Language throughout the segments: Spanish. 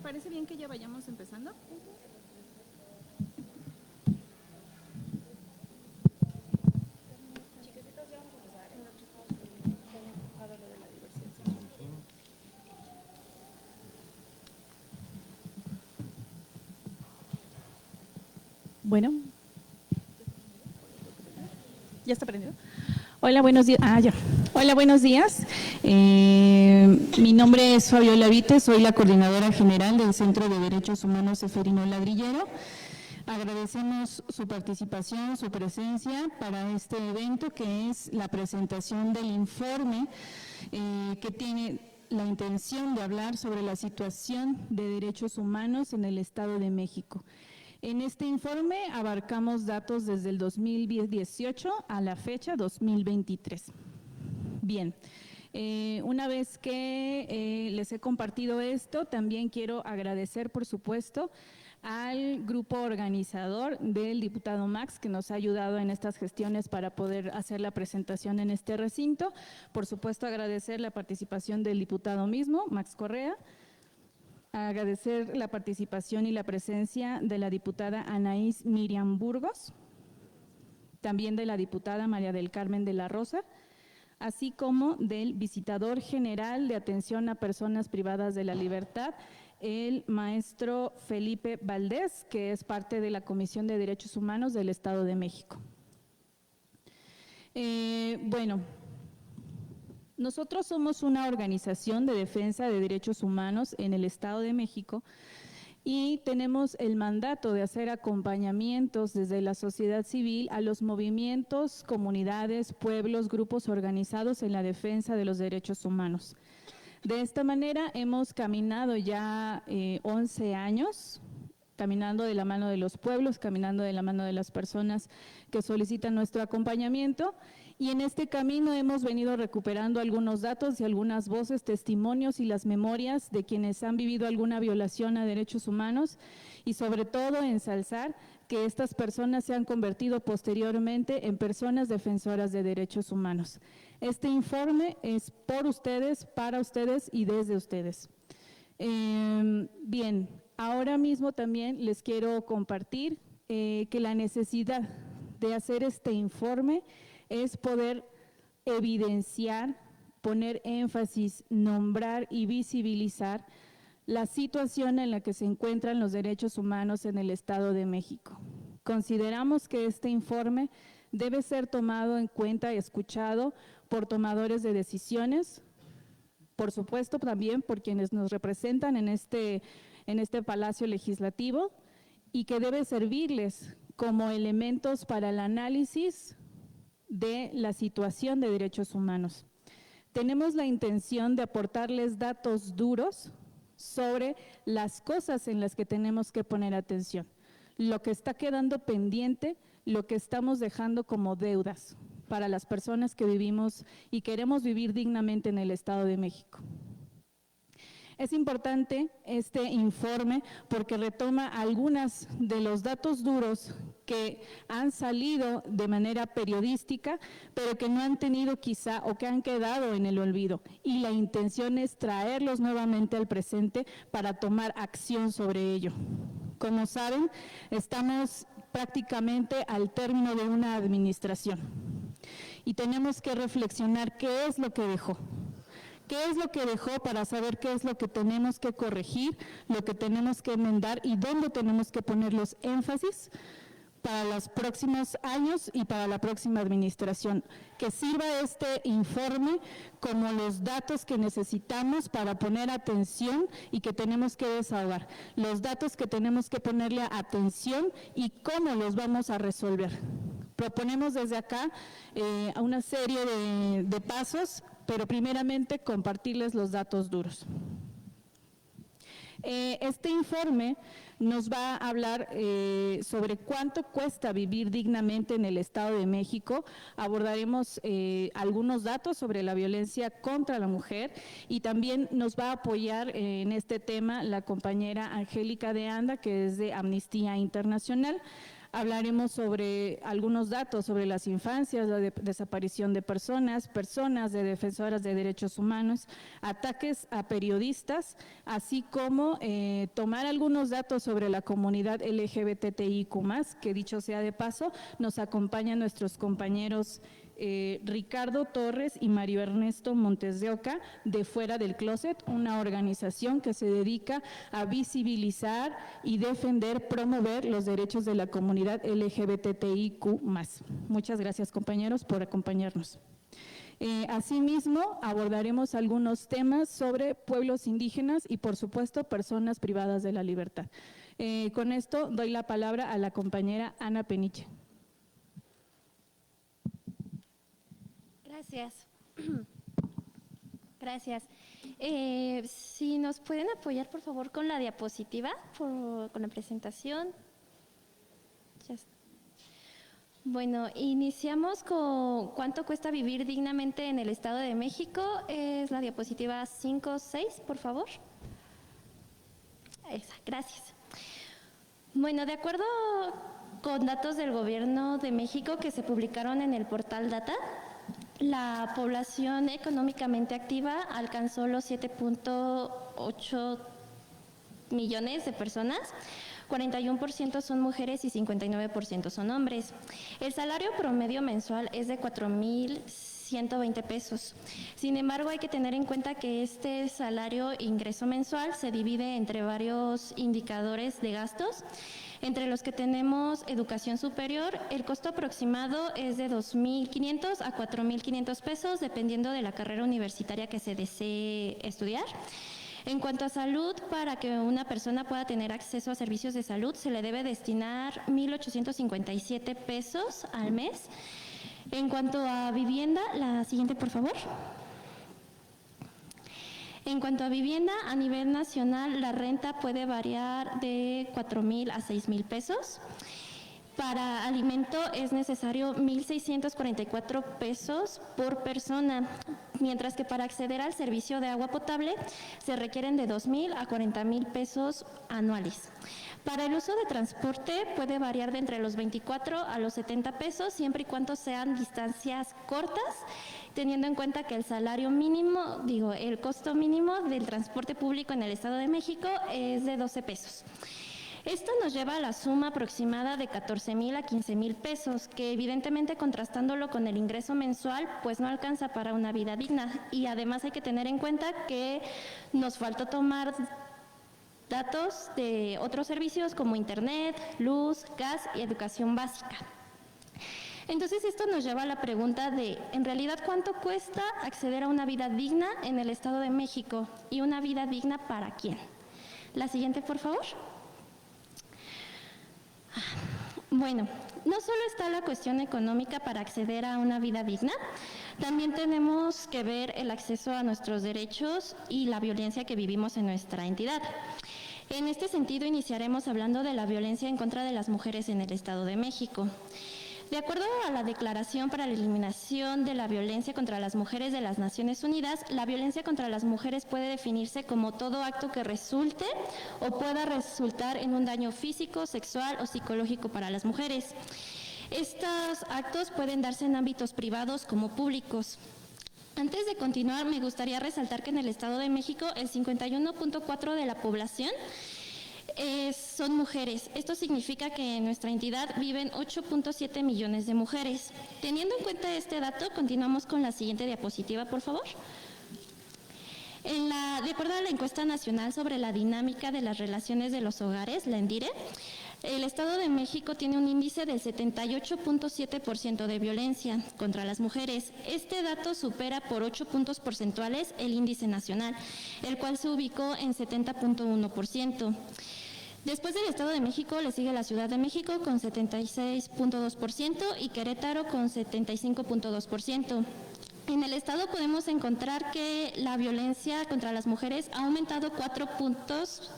parece bien que ya vayamos empezando? Bueno. ¿Ya está prendido? Hola, buenos días. Ya. Hola, buenos días. Mi nombre es Fabiola Vite, soy la coordinadora general del Centro de Derechos Humanos Ceferino Ladrillero. Agradecemos su participación, su presencia para este evento que es la presentación del informe que tiene la intención de hablar sobre la situación de derechos humanos en el Estado de México. En este informe abarcamos datos desde el 2018 a la fecha 2023. Bien, una vez que les he compartido esto, también quiero agradecer, por supuesto, al grupo organizador del diputado Max, que nos ha ayudado en estas gestiones para poder hacer la presentación en este recinto. Por supuesto, agradecer la participación del diputado mismo, Max Correa. Agradecer la participación y la presencia de la diputada Anaís Miriam Burgos, también de la diputada María del Carmen de la Rosa, así como del visitador general de atención a personas privadas de la libertad, el maestro Felipe Valdés, que es parte de la Comisión de Derechos Humanos del Estado de México. Nosotros somos una organización de defensa de derechos humanos en el Estado de México y tenemos el mandato de hacer acompañamientos desde la sociedad civil a los movimientos, comunidades, pueblos, grupos organizados en la defensa de los derechos humanos. De esta manera hemos caminado ya 11 años, caminando de la mano de los pueblos, caminando de la mano de las personas que solicitan nuestro acompañamiento. Y en este camino hemos venido recuperando algunos datos y algunas voces, testimonios y las memorias de quienes han vivido alguna violación a derechos humanos y sobre todo ensalzar que estas personas se han convertido posteriormente en personas defensoras de derechos humanos. Este informe es por ustedes, para ustedes y desde ustedes. Bien, ahora mismo también les quiero compartir que la necesidad de hacer este informe es poder evidenciar, poner énfasis, nombrar y visibilizar la situación en la que se encuentran los derechos humanos en el Estado de México. Consideramos que este informe debe ser tomado en cuenta y escuchado por tomadores de decisiones, por supuesto también por quienes nos representan en este Palacio Legislativo y que debe servirles como elementos para el análisis de la situación de derechos humanos. Tenemos la intención de aportarles datos duros sobre las cosas en las que tenemos que poner atención, lo que está quedando pendiente, lo que estamos dejando como deudas para las personas que vivimos y queremos vivir dignamente en el Estado de México. Es importante este informe porque retoma algunos de los datos duros que han salido de manera periodística, pero que no han tenido quizá o que han quedado en el olvido. Y la intención es traerlos nuevamente al presente para tomar acción sobre ello. Como saben, estamos prácticamente al término de una administración y tenemos que reflexionar qué es lo que dejó. ¿Qué es lo que dejó para saber qué es lo que tenemos que corregir, lo que tenemos que enmendar y dónde tenemos que poner los énfasis para los próximos años y para la próxima administración? Que sirva este informe como los datos que necesitamos para poner atención y que tenemos que desahogar, los datos que tenemos que ponerle atención y cómo los vamos a resolver. Proponemos desde acá una serie de pasos, pero primeramente compartirles los datos duros. Este informe nos va a hablar sobre cuánto cuesta vivir dignamente en el Estado de México. Abordaremos algunos datos sobre la violencia contra la mujer y también nos va a apoyar en este tema la compañera Angélica de Anda, que es de Amnistía Internacional. Hablaremos sobre algunos datos sobre las infancias, la desaparición de personas de defensoras de derechos humanos, ataques a periodistas, así como tomar algunos datos sobre la comunidad LGBTIQ+, que dicho sea de paso, nos acompañan nuestros compañeros Ricardo Torres y Mario Ernesto Montes de Oca, de Fuera del Closet, una organización que se dedica a visibilizar y defender, promover los derechos de la comunidad LGBTIQ+. Muchas gracias, compañeros, por acompañarnos. Asimismo, abordaremos algunos temas sobre pueblos indígenas y, por supuesto, personas privadas de la libertad. Con esto doy la palabra a la compañera Ana Peniche. Gracias. Gracias. Si nos pueden apoyar, por favor, con la diapositiva, con la presentación. Bueno, iniciamos con cuánto cuesta vivir dignamente en el Estado de México. Es la diapositiva 5-6, por favor. Esa, gracias. Bueno, de acuerdo con datos del Gobierno de México que se publicaron en el portal Data, la población económicamente activa alcanzó los 7.8 millones de personas, 41% son mujeres y 59% son hombres. El salario promedio mensual es de 4,120 pesos. Sin embargo, hay que tener en cuenta que este salario ingreso mensual se divide entre varios indicadores de gastos, entre los que tenemos educación superior. El costo aproximado es de 2,500 a 4,500 pesos, dependiendo de la carrera universitaria que se desee estudiar. En cuanto a salud, para que una persona pueda tener acceso a servicios de salud, se le debe destinar 1,857 pesos al mes. En cuanto a vivienda, la siguiente, por favor. En cuanto a vivienda, a nivel nacional, la renta puede variar de 4,000 a 6,000 pesos. Para alimento es necesario 1,644 pesos por persona, mientras que para acceder al servicio de agua potable se requieren de 2,000 a 40,000 pesos anuales. Para el uso de transporte puede variar de entre los 24 a los 70 pesos, siempre y cuando sean distancias cortas, teniendo en cuenta que el salario mínimo, el costo mínimo del transporte público en el Estado de México es de 12 pesos. Esto nos lleva a la suma aproximada de 14,000 a 15,000 pesos, que evidentemente contrastándolo con el ingreso mensual, pues no alcanza para una vida digna. Y además hay que tener en cuenta que nos faltó tomar datos de otros servicios como internet, luz, gas y educación básica. Entonces esto nos lleva a la pregunta de, en realidad, ¿cuánto cuesta acceder a una vida digna en el Estado de México? ¿Y una vida digna para quién? La siguiente, por favor. Bueno, no solo está la cuestión económica para acceder a una vida digna, también tenemos que ver el acceso a nuestros derechos y la violencia que vivimos en nuestra entidad. En este sentido, iniciaremos hablando de la violencia en contra de las mujeres en el Estado de México. De acuerdo a la Declaración para la Eliminación de la Violencia contra las Mujeres de las Naciones Unidas, la violencia contra las mujeres puede definirse como todo acto que resulte o pueda resultar en un daño físico, sexual o psicológico para las mujeres. Estos actos pueden darse en ámbitos privados como públicos. Antes de continuar, me gustaría resaltar que en el Estado de México el 51.4% de la población son mujeres. Esto significa que en nuestra entidad viven 8.7 millones de mujeres. Teniendo en cuenta este dato, continuamos con la siguiente diapositiva, por favor. De acuerdo a la encuesta nacional sobre la dinámica de las relaciones de los hogares, la ENDIRE, el Estado de México tiene un índice del 78.7% de violencia contra las mujeres. Este dato supera por 8 puntos porcentuales el índice nacional, el cual se ubicó en 70.1%. Después del Estado de México le sigue la Ciudad de México con 76.2% y Querétaro con 75.2%. En el Estado podemos encontrar que la violencia contra las mujeres ha aumentado 4 puntos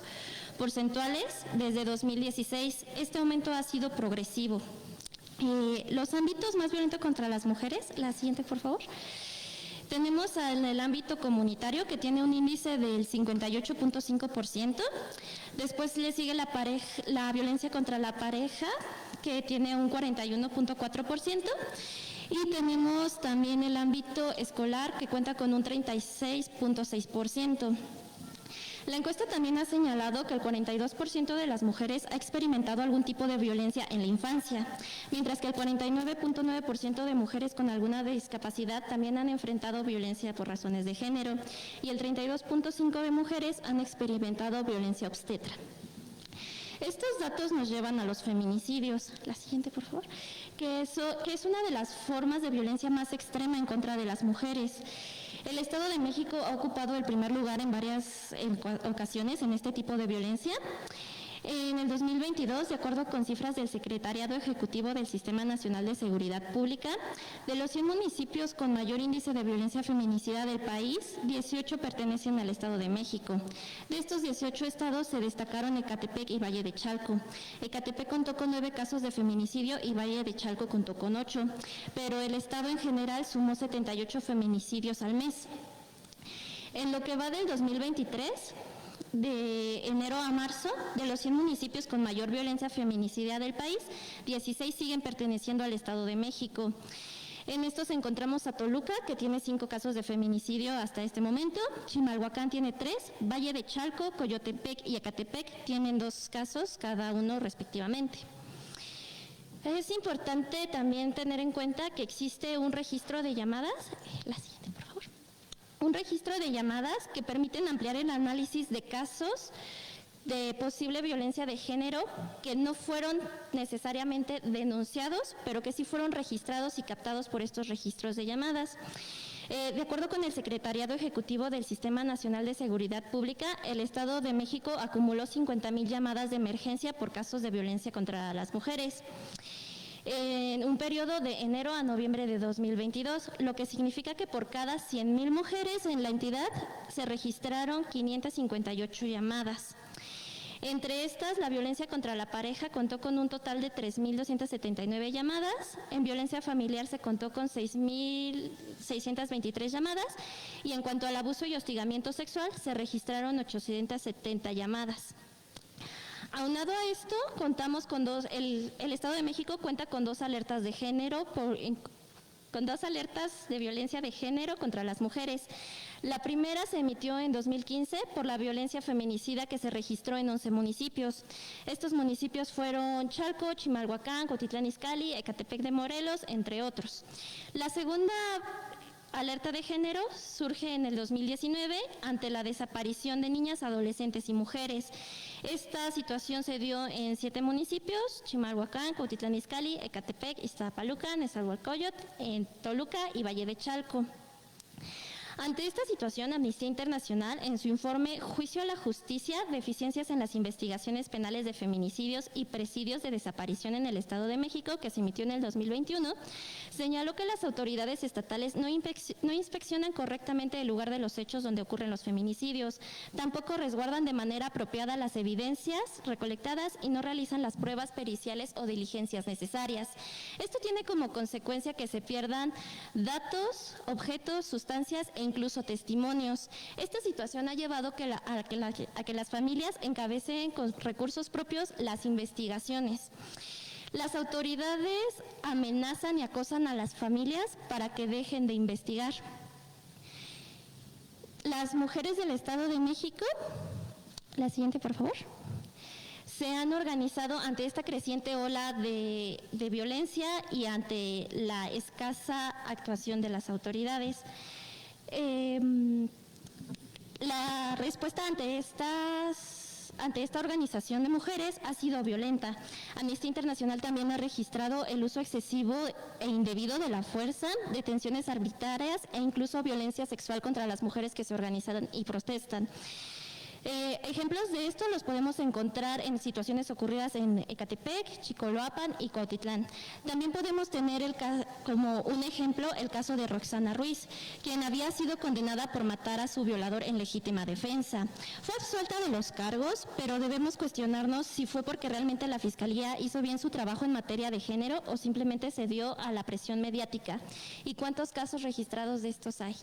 porcentuales desde 2016. Este aumento ha sido progresivo. Los ámbitos más violentos contra las mujeres, la siguiente por favor. Tenemos en el ámbito comunitario que tiene un índice del 58.5%. Después le sigue la violencia contra la pareja, que tiene un 41.4%. Y tenemos también el ámbito escolar, que cuenta con un 36.6%. La encuesta también ha señalado que el 42% de las mujeres ha experimentado algún tipo de violencia en la infancia, mientras que el 49.9% de mujeres con alguna discapacidad también han enfrentado violencia por razones de género, y el 32.5% de mujeres han experimentado violencia obstetra. Estos datos nos llevan a los feminicidios. La siguiente, por favor. Que es una de las formas de violencia más extrema en contra de las mujeres. El Estado de México ha ocupado el primer lugar en varias ocasiones en este tipo de violencia. En el 2022, de acuerdo con cifras del Secretariado Ejecutivo del Sistema Nacional de Seguridad Pública, de los 100 municipios con mayor índice de violencia feminicida del país, 18 pertenecen al Estado de México. De estos 18 estados se destacaron Ecatepec y Valle de Chalco. Ecatepec contó con 9 casos de feminicidio y Valle de Chalco contó con 8, pero el estado en general sumó 78 feminicidios al mes. En lo que va del 2023, de enero a marzo, de los 100 municipios con mayor violencia feminicida del país, 16 siguen perteneciendo al Estado de México. En estos encontramos a Toluca, que tiene 5 casos de feminicidio hasta este momento, Chimalhuacán tiene 3, Valle de Chalco, Coyotepec y Ecatepec tienen 2 casos cada uno respectivamente. Es importante también tener en cuenta que existe un registro de llamadas. La siguiente, por favor. Un registro de llamadas que permiten ampliar el análisis de casos de posible violencia de género que no fueron necesariamente denunciados, pero que sí fueron registrados y captados por estos registros de llamadas. De acuerdo con el Secretariado Ejecutivo del Sistema Nacional de Seguridad Pública, el Estado de México acumuló 50,000 llamadas de emergencia por casos de violencia contra las mujeres en un periodo de enero a noviembre de 2022, lo que significa que por cada 100,000 mujeres en la entidad se registraron 558 llamadas. Entre estas, la violencia contra la pareja contó con un total de 3,279 llamadas, en violencia familiar se contó con 6,623 llamadas y en cuanto al abuso y hostigamiento sexual se registraron 870 llamadas. Aunado a esto, contamos con el Estado de México cuenta con 2 alertas de género, con 2 alertas de violencia de género contra las mujeres. La primera se emitió en 2015 por la violencia feminicida que se registró en 11 municipios. Estos municipios fueron Chalco, Chimalhuacán, Cuautitlán Izcalli, Ecatepec de Morelos, entre otros. La segunda alerta de género surge en el 2019 ante la desaparición de niñas, adolescentes y mujeres. Esta situación se dio en 7 municipios: Chimalhuacán, Cuautitlán Izcalli, Ecatepec, Iztapaluca, Nezahualcóyotl, en Toluca y Valle de Chalco. Ante esta situación, Amnistía Internacional, en su informe Juicio a la Justicia, deficiencias en las investigaciones penales de feminicidios y presidios de desaparición en el Estado de México, que se emitió en el 2021, señaló que las autoridades estatales no inspeccionan correctamente el lugar de los hechos donde ocurren los feminicidios, tampoco resguardan de manera apropiada las evidencias recolectadas y no realizan las pruebas periciales o diligencias necesarias. Esto tiene como consecuencia que se pierdan datos, objetos, sustancias e incluso testimonios. Esta situación ha llevado a que las familias encabecen con recursos propios las investigaciones. Las autoridades amenazan y acosan a las familias para que dejen de investigar. Las mujeres del Estado de México, la siguiente por favor, se han organizado ante esta creciente ola de violencia y ante la escasa actuación de las autoridades. La respuesta ante esta organización de mujeres ha sido violenta. Amnistía Internacional también ha registrado el uso excesivo e indebido de la fuerza, detenciones arbitrarias e incluso violencia sexual contra las mujeres que se organizan y protestan. Ejemplos de esto los podemos encontrar en situaciones ocurridas en Ecatepec, Chicoloapan y Cuautitlán. También podemos tener como un ejemplo el caso de Roxana Ruiz, quien había sido condenada por matar a su violador en legítima defensa. Fue absuelta de los cargos, pero debemos cuestionarnos si fue porque realmente la Fiscalía hizo bien su trabajo en materia de género o simplemente se dio a la presión mediática. ¿Y cuántos casos registrados de estos hay?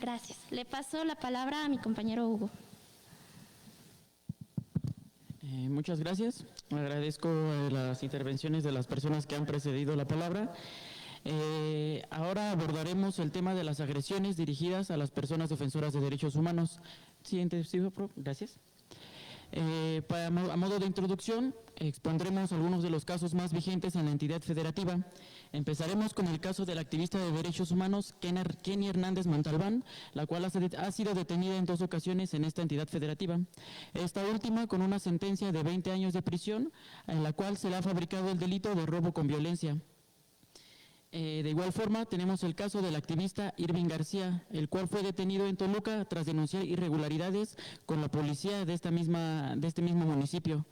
Gracias. Le paso la palabra a mi compañero Hugo. Muchas gracias. Agradezco las intervenciones de las personas que han precedido la palabra. Ahora abordaremos el tema de las agresiones dirigidas a las personas defensoras de derechos humanos. Siguiente, gracias. A modo de introducción, expondremos algunos de los casos más vigentes en la entidad federativa. Empezaremos con el caso de la activista de derechos humanos Kenny Hernández Montalbán, la cual ha sido detenida en 2 ocasiones en esta entidad federativa. Esta última con una sentencia de 20 años de prisión, en la cual se le ha fabricado el delito de robo con violencia. De igual forma, tenemos el caso del activista Irving García, el cual fue detenido en Toluca tras denunciar irregularidades con la policía de este mismo municipio.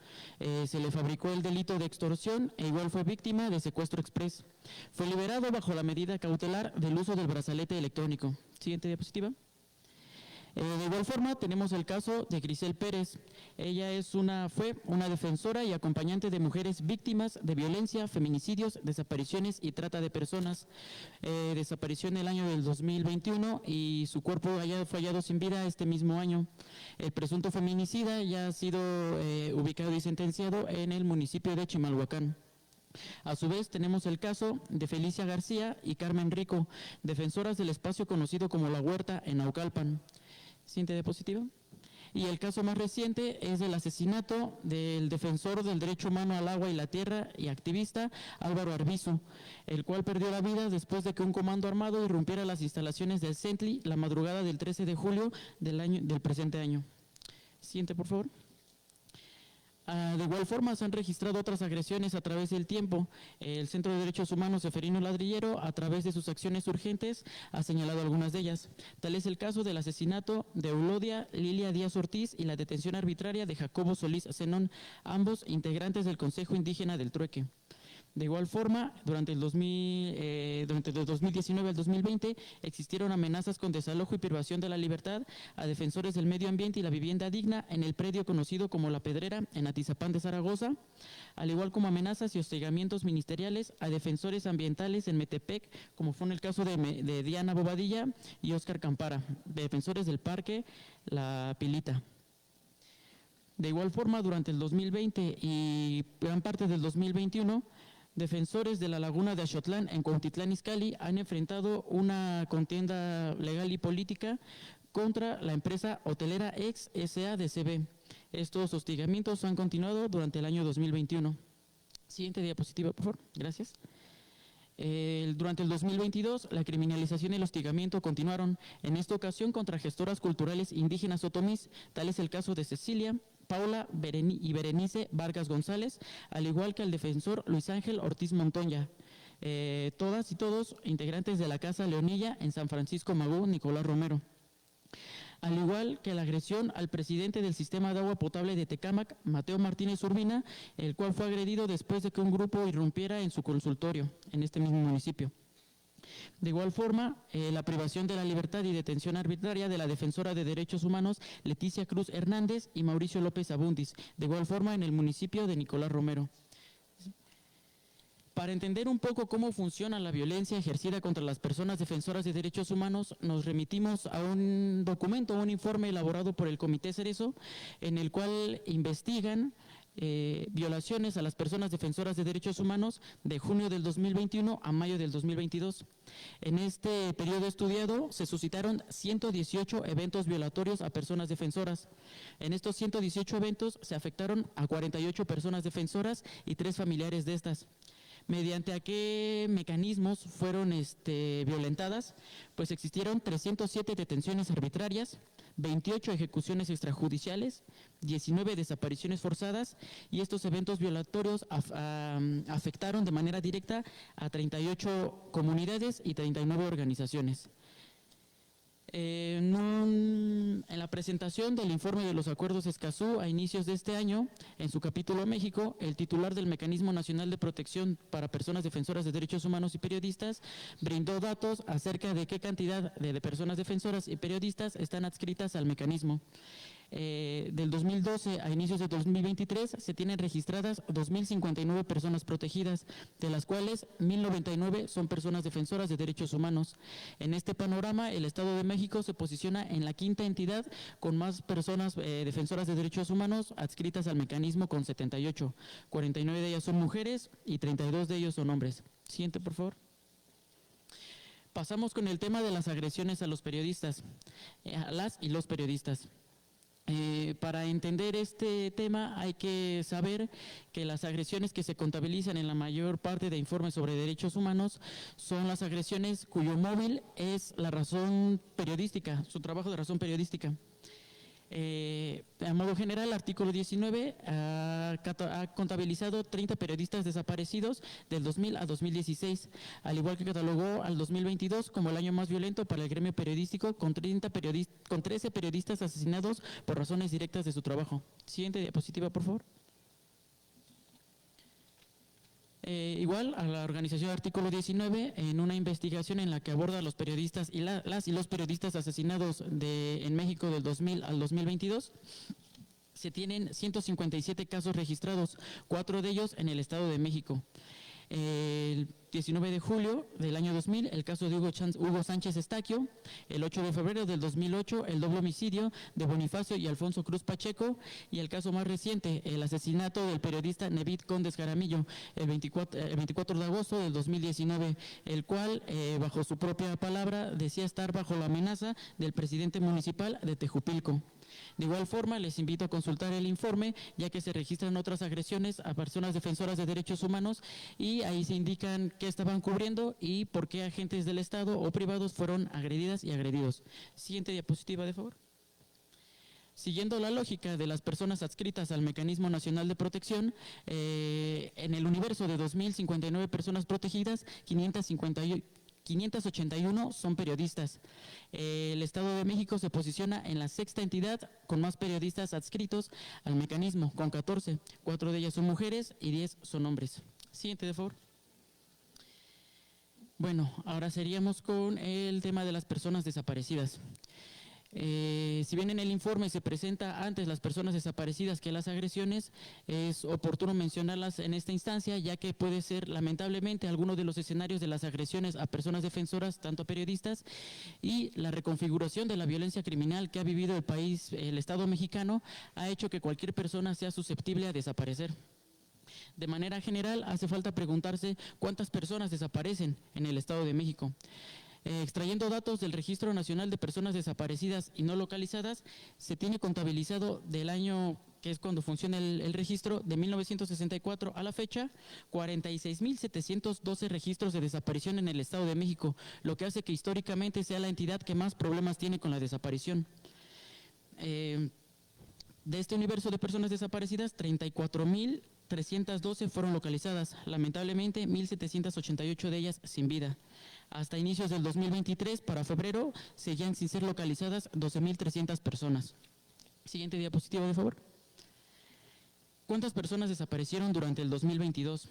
Se le fabricó el delito de extorsión e igual fue víctima de secuestro express. Fue liberado bajo la medida cautelar del uso del brazalete electrónico. Siguiente diapositiva. De igual forma, tenemos el caso de Grisel Pérez. Ella fue una defensora y acompañante de mujeres víctimas de violencia, feminicidios, desapariciones y trata de personas. Desapareció en el año del 2021 y su cuerpo fue hallado sin vida este mismo año. El presunto feminicida ya ha sido ubicado y sentenciado en el municipio de Chimalhuacán. A su vez, tenemos el caso de Felicia García y Carmen Rico, defensoras del espacio conocido como La Huerta en Naucalpan. Siguiente diapositiva. Y el caso más reciente es del asesinato del defensor del derecho humano al agua y la tierra y activista Álvaro Arbizu, el cual perdió la vida después de que un comando armado irrumpiera las instalaciones del CENTLI la madrugada del 13 de julio del presente año. Siguiente, por favor. De igual forma, se han registrado otras agresiones a través del tiempo. El Centro de Derechos Humanos Seferino Ladrillero, a través de sus acciones urgentes, ha señalado algunas de ellas. Tal es el caso del asesinato de Eulodia Lilia Díaz Ortiz y la detención arbitraria de Jacobo Solís Zenón, ambos integrantes del Consejo Indígena del Trueque. De igual forma, durante el 2019 al 2020 existieron amenazas con desalojo y privación de la libertad a defensores del medio ambiente y la vivienda digna en el predio conocido como La Pedrera en Atizapán de Zaragoza, al igual como amenazas y hostigamientos ministeriales a defensores ambientales en Metepec, como fue en el caso de Diana Bobadilla y Óscar Campara, defensores del Parque La Pilita. De igual forma, durante el 2020 y gran parte del 2021, defensores de la laguna de Axotlán en Cuautitlán Izcalli han enfrentado una contienda legal y política contra la empresa hotelera ex SADCB. Estos hostigamientos han continuado durante el año 2021. Siguiente diapositiva, por favor. Gracias. Durante el 2022, la criminalización y el hostigamiento continuaron, en esta ocasión contra gestoras culturales indígenas otomís, tal es el caso de Cecilia, Paula y Berenice Vargas González, al igual que al defensor Luis Ángel Ortiz Montoya, todas y todos integrantes de la Casa Leonilla en San Francisco Magú, Nicolás Romero. Al igual que la agresión al presidente del sistema de agua potable de Tecámac, Mateo Martínez Urbina, el cual fue agredido después de que un grupo irrumpiera en su consultorio en este mismo municipio. De igual forma, la privación de la libertad y detención arbitraria de la defensora de derechos humanos Leticia Cruz Hernández y Mauricio López Abundis, de igual forma en el municipio de Nicolás Romero. Para entender un poco cómo funciona la violencia ejercida contra las personas defensoras de derechos humanos, nos remitimos a un documento, un informe elaborado por el Comité Cerezo, en el cual investigan violaciones a las personas defensoras de derechos humanos de junio del 2021 a mayo del 2022. En este periodo estudiado se suscitaron 118 eventos violatorios a personas defensoras. En estos 118 eventos se afectaron a 48 personas defensoras y 3 familiares de estas. ¿Mediante a qué mecanismos fueron violentadas? Pues existieron 307 detenciones arbitrarias, 28 ejecuciones extrajudiciales, 19 desapariciones forzadas y estos eventos violatorios afectaron de manera directa a 38 comunidades y 39 organizaciones. En la presentación del informe de los acuerdos Escazú a inicios de este año, en su capítulo México, el titular del Mecanismo Nacional de Protección para Personas Defensoras de Derechos Humanos y Periodistas brindó datos acerca de qué cantidad de personas defensoras y periodistas están adscritas al mecanismo. Del 2012 a inicios de 2023 se tienen registradas 2.059 personas protegidas, de las cuales 1.099 son personas defensoras de derechos humanos. En este panorama, el Estado de México se posiciona en la quinta entidad con más personas defensoras de derechos humanos adscritas al mecanismo, con 78. 49 de ellas son mujeres y 32 de ellos son hombres. Siguiente, por favor. Pasamos con el tema de las agresiones a los periodistas, a las y los periodistas. Para entender este tema hay que saber que las agresiones que se contabilizan en la mayor parte de informes sobre derechos humanos son las agresiones cuyo móvil es la razón periodística, su trabajo de razón periodística. A modo general, el artículo 19 ha contabilizado 30 periodistas desaparecidos del 2000 a 2016, al igual que catalogó al 2022 como el año más violento para el gremio periodístico, con 13 periodistas asesinados por razones directas de su trabajo. Siguiente diapositiva, por favor. Igual a la organización Artículo 19, en una investigación en la que aborda a los periodistas y las y los periodistas asesinados en México del 2000 al 2022, se tienen 157 casos registrados, 4 de ellos en el Estado de México. El 19 de julio del año 2000, el caso de Hugo Sánchez Estaquio. El 8 de febrero del 2008, el doble homicidio de Bonifacio y Alfonso Cruz Pacheco. Y el caso más reciente, el asesinato del periodista Nevid Condes Jaramillo, el 24 de agosto del 2019, el cual, bajo su propia palabra, decía estar bajo la amenaza del presidente municipal de Tejupilco. De igual forma, les invito a consultar el informe, ya que se registran otras agresiones a personas defensoras de derechos humanos y ahí se indican qué estaban cubriendo y por qué agentes del Estado o privados fueron agredidas y agredidos. Siguiente diapositiva, de favor. Siguiendo la lógica de las personas adscritas al Mecanismo Nacional de Protección, en el universo de 2.059 personas protegidas, 581 son periodistas. El Estado de México se posiciona en la sexta entidad con más periodistas adscritos al mecanismo, con 14. 4 de ellas son mujeres y 10 son hombres. Siguiente, de favor. Bueno, ahora seríamos con el tema de las personas desaparecidas. Si bien en el informe se presenta antes las personas desaparecidas que las agresiones, es oportuno mencionarlas en esta instancia, ya que puede ser lamentablemente alguno de los escenarios de las agresiones a personas defensoras, tanto periodistas, y la reconfiguración de la violencia criminal que ha vivido el país, el Estado mexicano, ha hecho que cualquier persona sea susceptible a desaparecer. De manera general, hace falta preguntarse cuántas personas desaparecen en el Estado de México. Extrayendo datos del Registro Nacional de Personas Desaparecidas y No Localizadas, se tiene contabilizado del año, que es cuando funciona el registro, de 1964 a la fecha, 46.712 registros de desaparición en el Estado de México, lo que hace que históricamente sea la entidad que más problemas tiene con la desaparición. De este universo de personas desaparecidas, 34.312 fueron localizadas, lamentablemente 1.788 de ellas sin vida. Hasta inicios del 2023, para febrero, seguían sin ser localizadas 12.300 personas. Siguiente diapositiva, de favor. ¿Cuántas personas desaparecieron durante el 2022?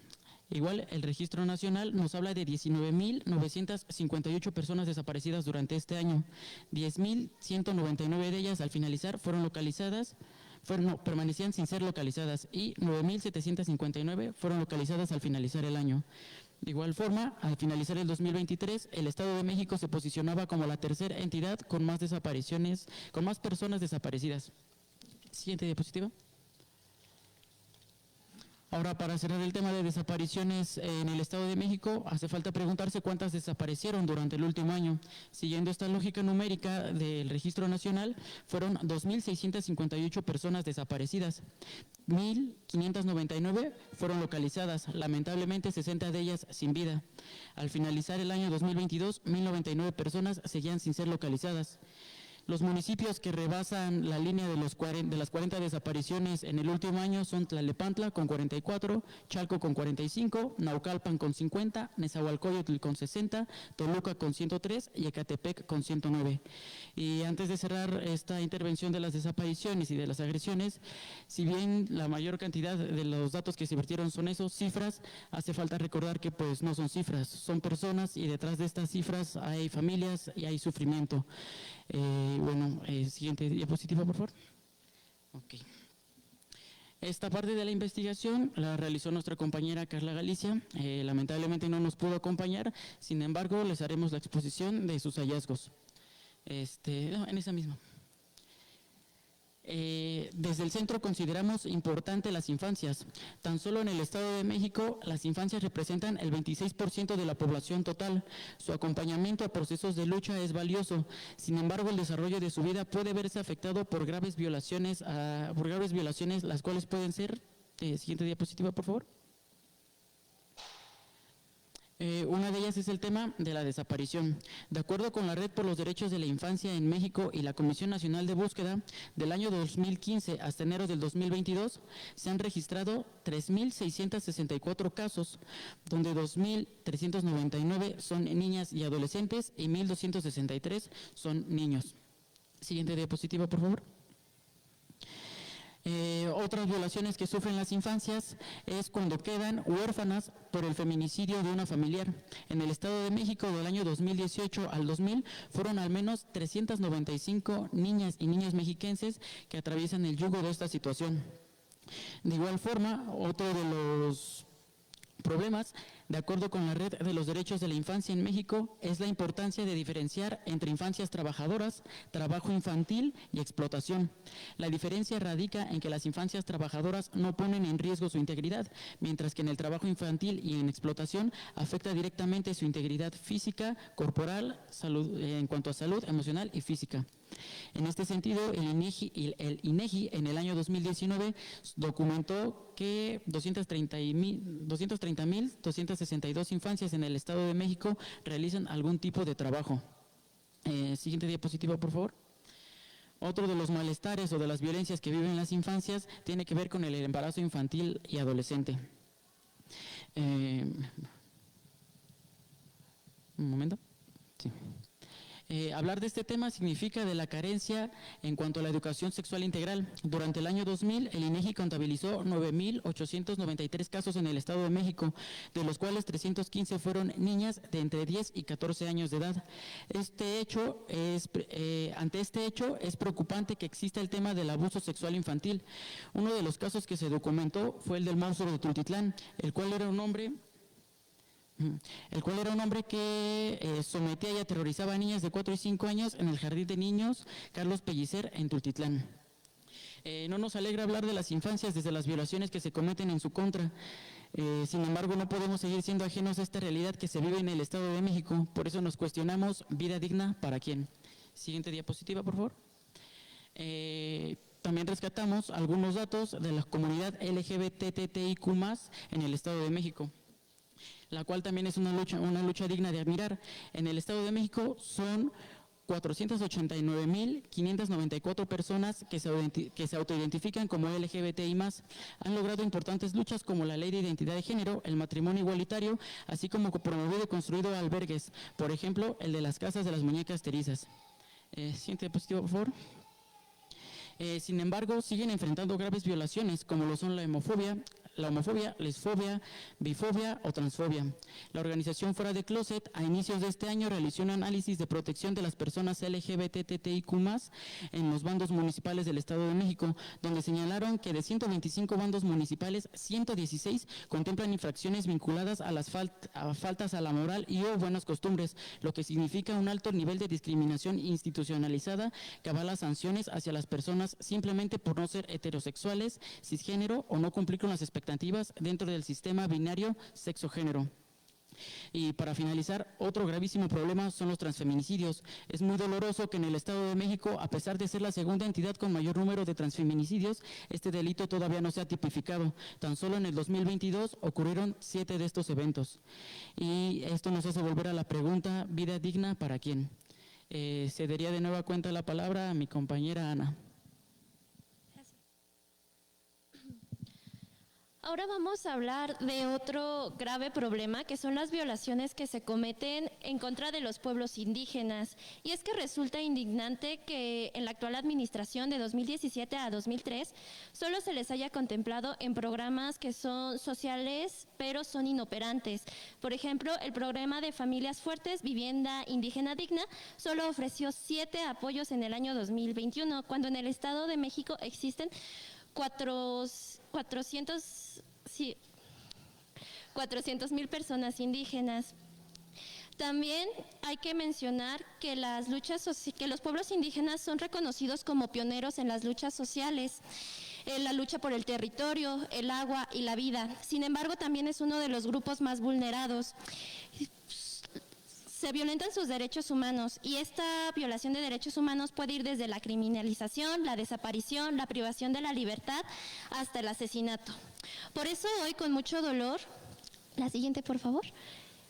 Igual, el Registro Nacional nos habla de 19.958 personas desaparecidas durante este año. 10.199 de ellas, al finalizar, fueron localizadas, permanecían sin ser localizadas, y 9.759 fueron localizadas al finalizar el año. De igual forma, al finalizar el 2023, el Estado de México se posicionaba como la tercera entidad con más desapariciones, con más personas desaparecidas. Siguiente diapositiva. Ahora, para cerrar el tema de desapariciones en el Estado de México, hace falta preguntarse cuántas desaparecieron durante el último año. Siguiendo esta lógica numérica del Registro Nacional, fueron 2.658 personas desaparecidas. 1.599 fueron localizadas, lamentablemente 60 de ellas sin vida. Al finalizar el año 2022, 1.099 personas seguían sin ser localizadas. Los municipios que rebasan la línea de las 40 desapariciones en el último año son Tlalnepantla con 44, Chalco con 45, Naucalpan con 50, Nezahualcóyotl con 60, Toluca con 103 y Ecatepec con 109. Y antes de cerrar esta intervención de las desapariciones y de las agresiones, si bien la mayor cantidad de los datos que se vertieron son esos cifras, hace falta recordar que pues no son cifras, son personas, y detrás de estas cifras hay familias y hay sufrimiento. Siguiente diapositiva, por favor. Ok. Esta parte de la investigación la realizó nuestra compañera Carla Galicia. Lamentablemente no nos pudo acompañar, sin embargo, les haremos la exposición de sus hallazgos. No, en esa misma. Desde el centro consideramos importante las infancias. Tan solo en el Estado de México, las infancias representan el 26% de la población total. Su acompañamiento a procesos de lucha es valioso. Sin embargo, el desarrollo de su vida puede verse afectado por graves violaciones, las cuales pueden ser… siguiente diapositiva, por favor. Una de ellas es el tema de la desaparición. De acuerdo con la Red por los Derechos de la Infancia en México y la Comisión Nacional de Búsqueda, del año 2015 hasta enero del 2022, se han registrado 3.664 casos, donde 2.399 son niñas y adolescentes y 1.263 son niños. Siguiente diapositiva, por favor. Otras violaciones que sufren las infancias es cuando quedan huérfanas por el feminicidio de una familiar. En el Estado de México del año 2018 al 2000 fueron al menos 395 niñas y niños mexiquenses que atraviesan el yugo de esta situación. De igual forma, otro de los problemas, de acuerdo con la Red de los Derechos de la Infancia en México, es la importancia de diferenciar entre infancias trabajadoras, trabajo infantil y explotación. La diferencia radica en que las infancias trabajadoras no ponen en riesgo su integridad, mientras que en el trabajo infantil y en explotación afecta directamente su integridad física, corporal, salud, en cuanto a salud emocional y física. En este sentido, el INEGI en el año 2019 documentó que 230.262 infancias en el Estado de México realizan algún tipo de trabajo. Siguiente diapositiva, por favor. Otro de los malestares o de las violencias que viven las infancias tiene que ver con el embarazo infantil y adolescente. Un momento. Sí. Hablar de este tema significa de la carencia en cuanto a la educación sexual integral. Durante el año 2000, el INEGI contabilizó 9.893 casos en el Estado de México, de los cuales 315 fueron niñas de entre 10 y 14 años de edad. Ante este hecho, es preocupante que exista el tema del abuso sexual infantil. Uno de los casos que se documentó fue el del monstruo de Tultitlán, el cual era un hombre que sometía y aterrorizaba a niñas de 4 y 5 años en el jardín de niños Carlos Pellicer en Tultitlán. No nos alegra hablar de las infancias desde las violaciones que se cometen en su contra. Sin embargo, no podemos seguir siendo ajenos a esta realidad que se vive en el Estado de México. Por eso nos cuestionamos, ¿vida digna para quién? Siguiente diapositiva, por favor. También rescatamos algunos datos de la comunidad LGBTTIQ+ en el Estado de México, la cual también es una lucha digna de admirar. En el Estado de México son 489.594 personas que se autoidentifican como LGBTI+. Han logrado importantes luchas como la Ley de Identidad de Género, el matrimonio igualitario, así como promovido y construido albergues, por ejemplo, el de las casas de las muñecas terizas. Siguiente diapositiva, por favor. Sin embargo, siguen enfrentando graves violaciones, como lo son la homofobia, lesfobia, bifobia o transfobia. La organización Fuera de Closet, a inicios de este año, realizó un análisis de protección de las personas LGBTTIQ+ en los bandos municipales del Estado de México, donde señalaron que de 125 bandos municipales, 116 contemplan infracciones vinculadas a las faltas a la moral y o buenas costumbres, lo que significa un alto nivel de discriminación institucionalizada que avala sanciones hacia las personas simplemente por no ser heterosexuales, cisgénero o no cumplir con las expectativas dentro del sistema binario sexo-género. Y para finalizar, otro gravísimo problema son los transfeminicidios. Es muy doloroso que en el Estado de México, a pesar de ser la segunda entidad con mayor número de transfeminicidios, este delito todavía no se ha tipificado. Tan solo en el 2022 ocurrieron 7 de estos eventos. Y esto nos hace volver a la pregunta, ¿vida digna para quién? Cedería de nueva cuenta la palabra a mi compañera Ana. Ahora vamos a hablar de otro grave problema, que son las violaciones que se cometen en contra de los pueblos indígenas. Y es que resulta indignante que en la actual administración de 2017 a 2003 solo se les haya contemplado en programas que son sociales, pero son inoperantes. Por ejemplo, el programa de Familias Fuertes, Vivienda Indígena Digna, solo ofreció 7 apoyos en el año 2021, cuando en el Estado de México existen 400,000 personas indígenas. También hay que mencionar que que los pueblos indígenas son reconocidos como pioneros en las luchas sociales, en la lucha por el territorio, el agua y la vida. Sin embargo, también es uno de los grupos más vulnerados. Se violentan sus derechos humanos y esta violación de derechos humanos puede ir desde la criminalización, la desaparición, la privación de la libertad hasta el asesinato. Por eso hoy con mucho dolor, la siguiente por favor,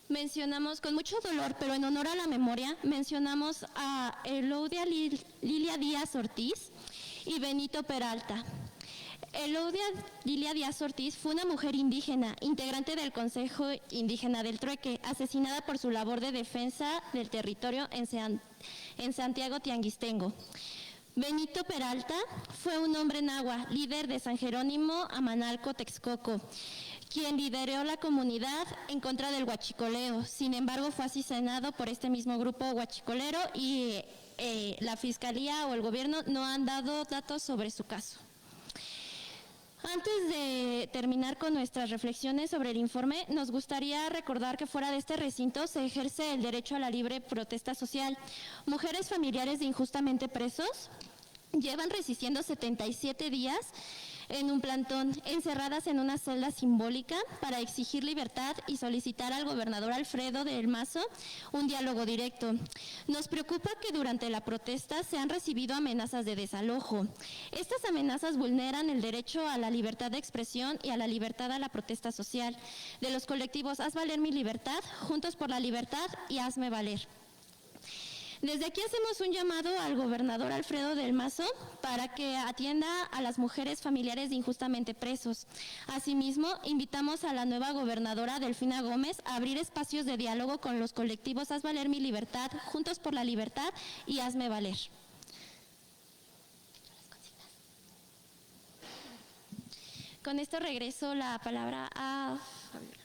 mencionamos con mucho dolor, pero en honor a la memoria, mencionamos a Eleudia Lilia Díaz Ortiz y Benito Peralta. Eleudia Lilia Díaz Ortiz fue una mujer indígena, integrante del Consejo Indígena del Trueque, asesinada por su labor de defensa del territorio en Santiago Tianguistengo. Benito Peralta fue un hombre nahua, líder de San Jerónimo Amanalco Texcoco, quien lideró la comunidad en contra del huachicoleo. Sin embargo, fue asesinado por este mismo grupo huachicolero y la Fiscalía o el gobierno no han dado datos sobre su caso. Antes de terminar con nuestras reflexiones sobre el informe, nos gustaría recordar que fuera de este recinto se ejerce el derecho a la libre protesta social. Mujeres familiares de injustamente presos llevan resistiendo 77 días en un plantón, encerradas en una celda simbólica para exigir libertad y solicitar al gobernador Alfredo del Mazo un diálogo directo. Nos preocupa que durante la protesta se han recibido amenazas de desalojo. Estas amenazas vulneran el derecho a la libertad de expresión y a la libertad a la protesta social de los colectivos Haz Valer Mi Libertad, Juntos por la Libertad y Hazme Valer. Desde aquí hacemos un llamado al gobernador Alfredo del Mazo para que atienda a las mujeres familiares de injustamente presos. Asimismo, invitamos a la nueva gobernadora Delfina Gómez a abrir espacios de diálogo con los colectivos Haz Valer Mi Libertad, Juntos por la Libertad y Hazme Valer. Con esto regreso la palabra a Fabiola.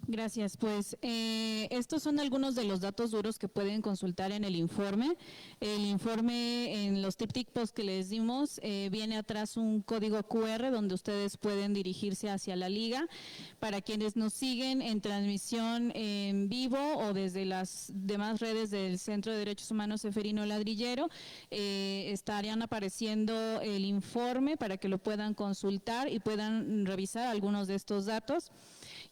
Gracias. Pues estos son algunos de los datos duros que pueden consultar en el informe. El informe, en los trípticos que les dimos, viene atrás un código QR donde ustedes pueden dirigirse hacia la liga. Para quienes nos siguen en transmisión en vivo o desde las demás redes del Centro de Derechos Humanos Ceferino Ladrillero, estarían apareciendo el informe para que lo puedan consultar y puedan revisar algunos de estos datos.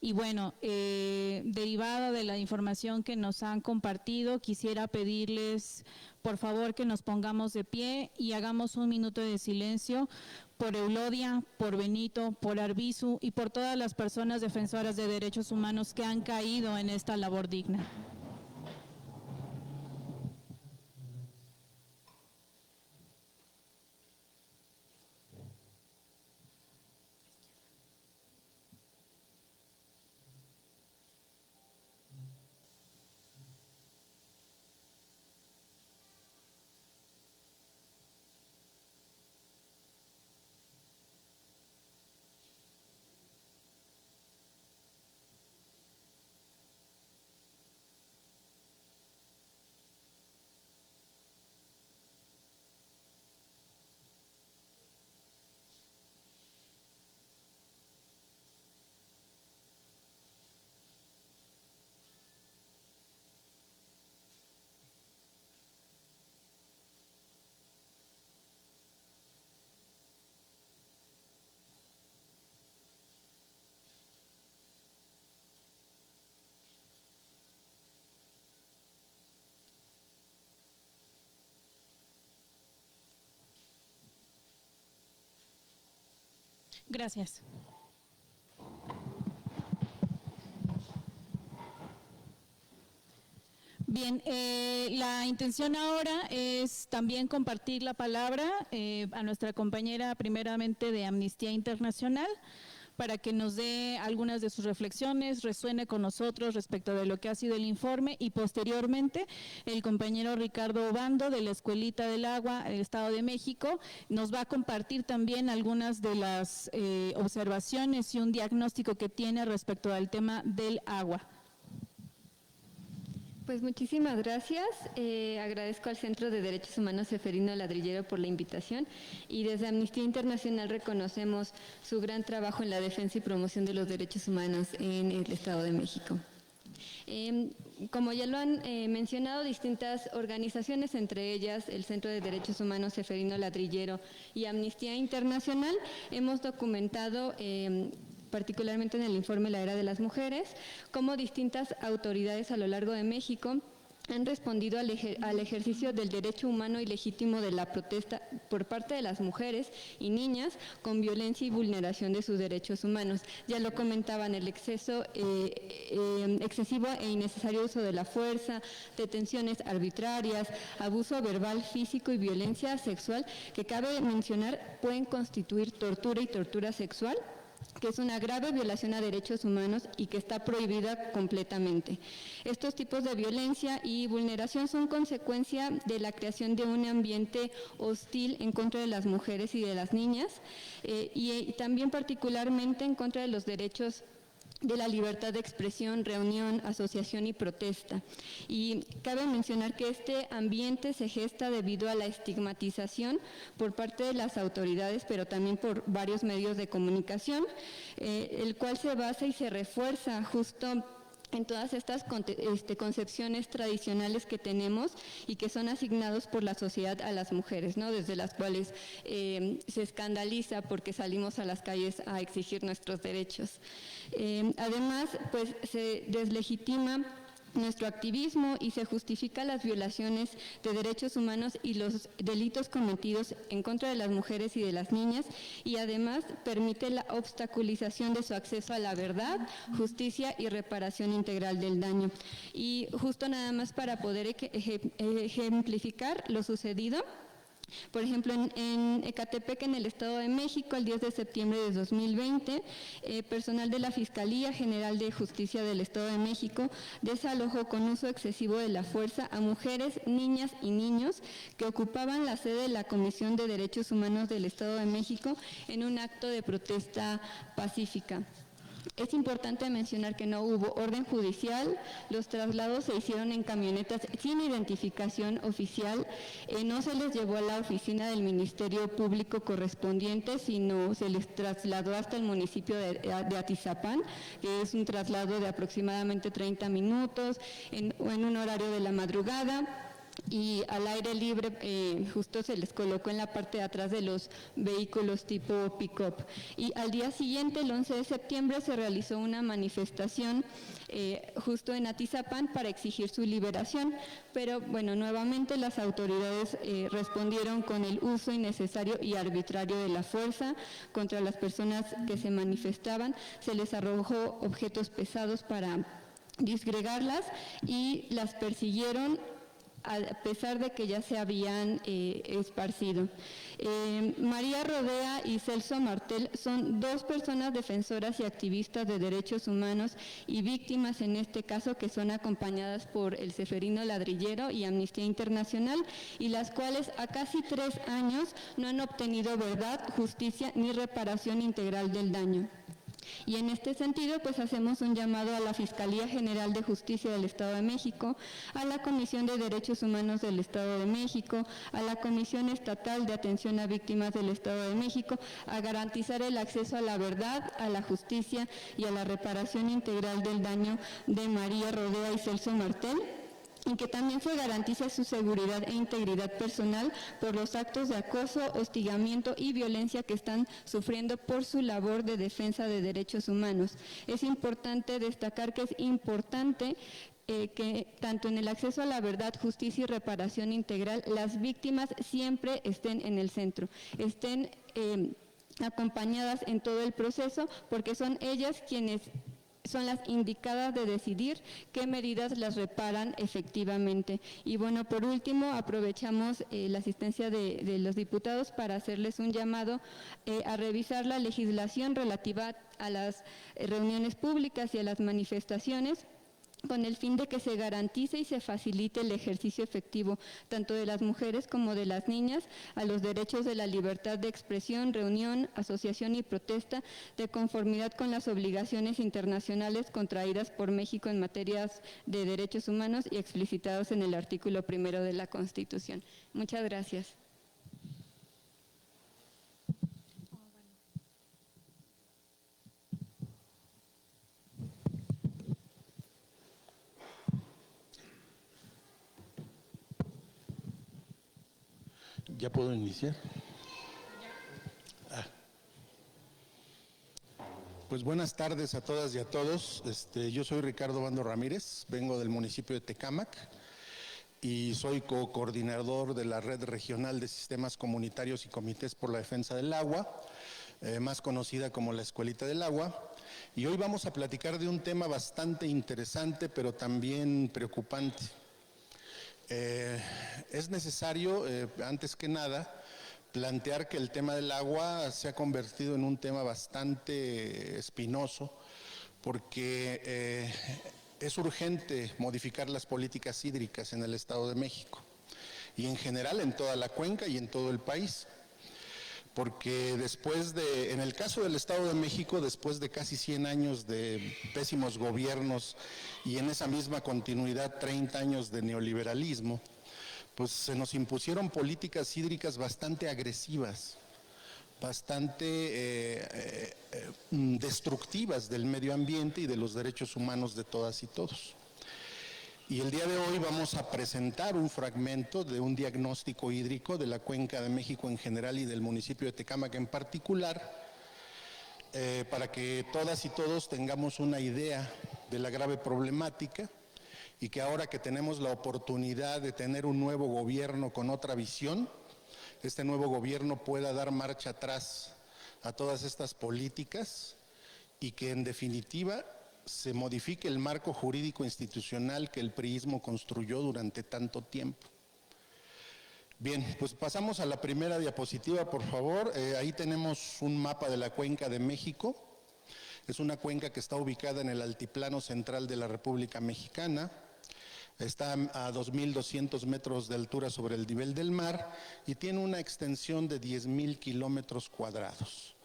Y bueno, derivada de la información que nos han compartido, quisiera pedirles, por favor, que nos pongamos de pie y hagamos un minuto de silencio por Eulodia, por Benito, por Arbizu y por todas las personas defensoras de derechos humanos que han caído en esta labor digna. Gracias. Bien, la intención ahora es también compartir la palabra a nuestra compañera primeramente de Amnistía Internacional para que nos dé algunas de sus reflexiones, resuene con nosotros respecto de lo que ha sido el informe, y posteriormente el compañero Ricardo Obando de la Escuelita del Agua del Estado de México nos va a compartir también algunas de las observaciones y un diagnóstico que tiene respecto al tema del agua. Pues muchísimas gracias. Agradezco al Centro de Derechos Humanos Ceferino Ladrillero por la invitación, y desde Amnistía Internacional reconocemos su gran trabajo en la defensa y promoción de los derechos humanos en el Estado de México. Como ya lo han mencionado, distintas organizaciones, entre ellas el Centro de Derechos Humanos Ceferino Ladrillero y Amnistía Internacional, hemos documentado particularmente en el informe La Era de las Mujeres, cómo distintas autoridades a lo largo de México han respondido al ejercicio del derecho humano y legítimo de la protesta por parte de las mujeres y niñas con violencia y vulneración de sus derechos humanos. Ya lo comentaban, el excesivo e innecesario uso de la fuerza, detenciones arbitrarias, abuso verbal, físico y violencia sexual, que cabe mencionar pueden constituir tortura y tortura sexual, que es una grave violación a derechos humanos y que está prohibida completamente. Estos tipos de violencia y vulneración son consecuencia de la creación de un ambiente hostil en contra de las mujeres y de las niñas, y también particularmente en contra de los derechos de la libertad de expresión, reunión, asociación y protesta. Y cabe mencionar que este ambiente se gesta debido a la estigmatización por parte de las autoridades, pero también por varios medios de comunicación, el cual se basa y se refuerza justo en todas estas concepciones tradicionales que tenemos y que son asignados por la sociedad a las mujeres, ¿no? Desde las cuales se escandaliza porque salimos a las calles a exigir nuestros derechos. Además, pues se deslegitima nuestro activismo y se justifica las violaciones de derechos humanos y los delitos cometidos en contra de las mujeres y de las niñas, y además permite la obstaculización de su acceso a la verdad, justicia y reparación integral del daño. Y justo nada más para poder ejemplificar lo sucedido, por ejemplo, en Ecatepec, en el Estado de México, el 10 de septiembre de 2020, personal de la Fiscalía General de Justicia del Estado de México desalojó con uso excesivo de la fuerza a mujeres, niñas y niños que ocupaban la sede de la Comisión de Derechos Humanos del Estado de México en un acto de protesta pacífica. Es importante mencionar que no hubo orden judicial, los traslados se hicieron en camionetas sin identificación oficial, no se les llevó a la oficina del Ministerio Público correspondiente, sino se les trasladó hasta el municipio de Atizapán, que es un traslado de aproximadamente 30 minutos, en un horario de la madrugada. Y al aire libre justo se les colocó en la parte de atrás de los vehículos tipo pick-up. Y al día siguiente, el 11 de septiembre, se realizó una manifestación justo en Atizapán para exigir su liberación, pero bueno, nuevamente las autoridades respondieron con el uso innecesario y arbitrario de la fuerza contra las personas que se manifestaban. Se les arrojó objetos pesados para disgregarlas y las persiguieron a pesar de que ya se habían esparcido. María Rodea y Celso Martel son dos personas defensoras y activistas de derechos humanos y víctimas en este caso, que son acompañadas por el Ceferino Ladrillero y Amnistía Internacional, y las cuales a casi 3 años no han obtenido verdad, justicia ni reparación integral del daño. Y en este sentido, pues hacemos un llamado a la Fiscalía General de Justicia del Estado de México, a la Comisión de Derechos Humanos del Estado de México, a la Comisión Estatal de Atención a Víctimas del Estado de México, a garantizar el acceso a la verdad, a la justicia y a la reparación integral del daño de María Rodea y Celso Martel, y que también se garantice su seguridad e integridad personal por los actos de acoso, hostigamiento y violencia que están sufriendo por su labor de defensa de derechos humanos. Es importante destacar que es importante que tanto en el acceso a la verdad, justicia y reparación integral, las víctimas siempre estén en el centro, estén acompañadas en todo el proceso, porque son ellas quienes son las indicadas de decidir qué medidas las reparan efectivamente. Y bueno, por último, aprovechamos la asistencia de los diputados para hacerles un llamado a revisar la legislación relativa a las reuniones públicas y a las manifestaciones, con el fin de que se garantice y se facilite el ejercicio efectivo tanto de las mujeres como de las niñas a los derechos de la libertad de expresión, reunión, asociación y protesta, de conformidad con las obligaciones internacionales contraídas por México en materias de derechos humanos y explicitados en el artículo 1 de la Constitución. Muchas gracias. ¿Ya puedo iniciar? Pues buenas tardes a todas y a todos. Yo soy Ricardo Bando Ramírez, vengo del municipio de Tecámac y soy coordinador de la Red Regional de Sistemas Comunitarios y Comités por la Defensa del Agua, más conocida como la Escuelita del Agua. Y hoy vamos a platicar de un tema bastante interesante, pero también preocupante. Es necesario, antes que nada, plantear que el tema del agua se ha convertido en un tema bastante espinoso, porque es urgente modificar las políticas hídricas en el Estado de México y en general en toda la cuenca y en todo el país. Porque en el caso del Estado de México, después de casi 100 años de pésimos gobiernos y en esa misma continuidad 30 años de neoliberalismo, pues se nos impusieron políticas hídricas bastante agresivas, bastante destructivas del medio ambiente y de los derechos humanos de todas y todos. Y el día de hoy vamos a presentar un fragmento de un diagnóstico hídrico de la Cuenca de México en general y del municipio de Tecámac en particular, para que todas y todos tengamos una idea de la grave problemática y que ahora que tenemos la oportunidad de tener un nuevo gobierno con otra visión, este nuevo gobierno pueda dar marcha atrás a todas estas políticas y que en definitiva se modifique el marco jurídico institucional que el priismo construyó durante tanto tiempo. Bien, pues pasamos a la primera diapositiva, por favor. Ahí tenemos un mapa de la Cuenca de México. Es una cuenca que está ubicada en el altiplano central de la República Mexicana. Está a 2.200 metros de altura sobre el nivel del mar y tiene una extensión de 10.000 kilómetros cuadrados.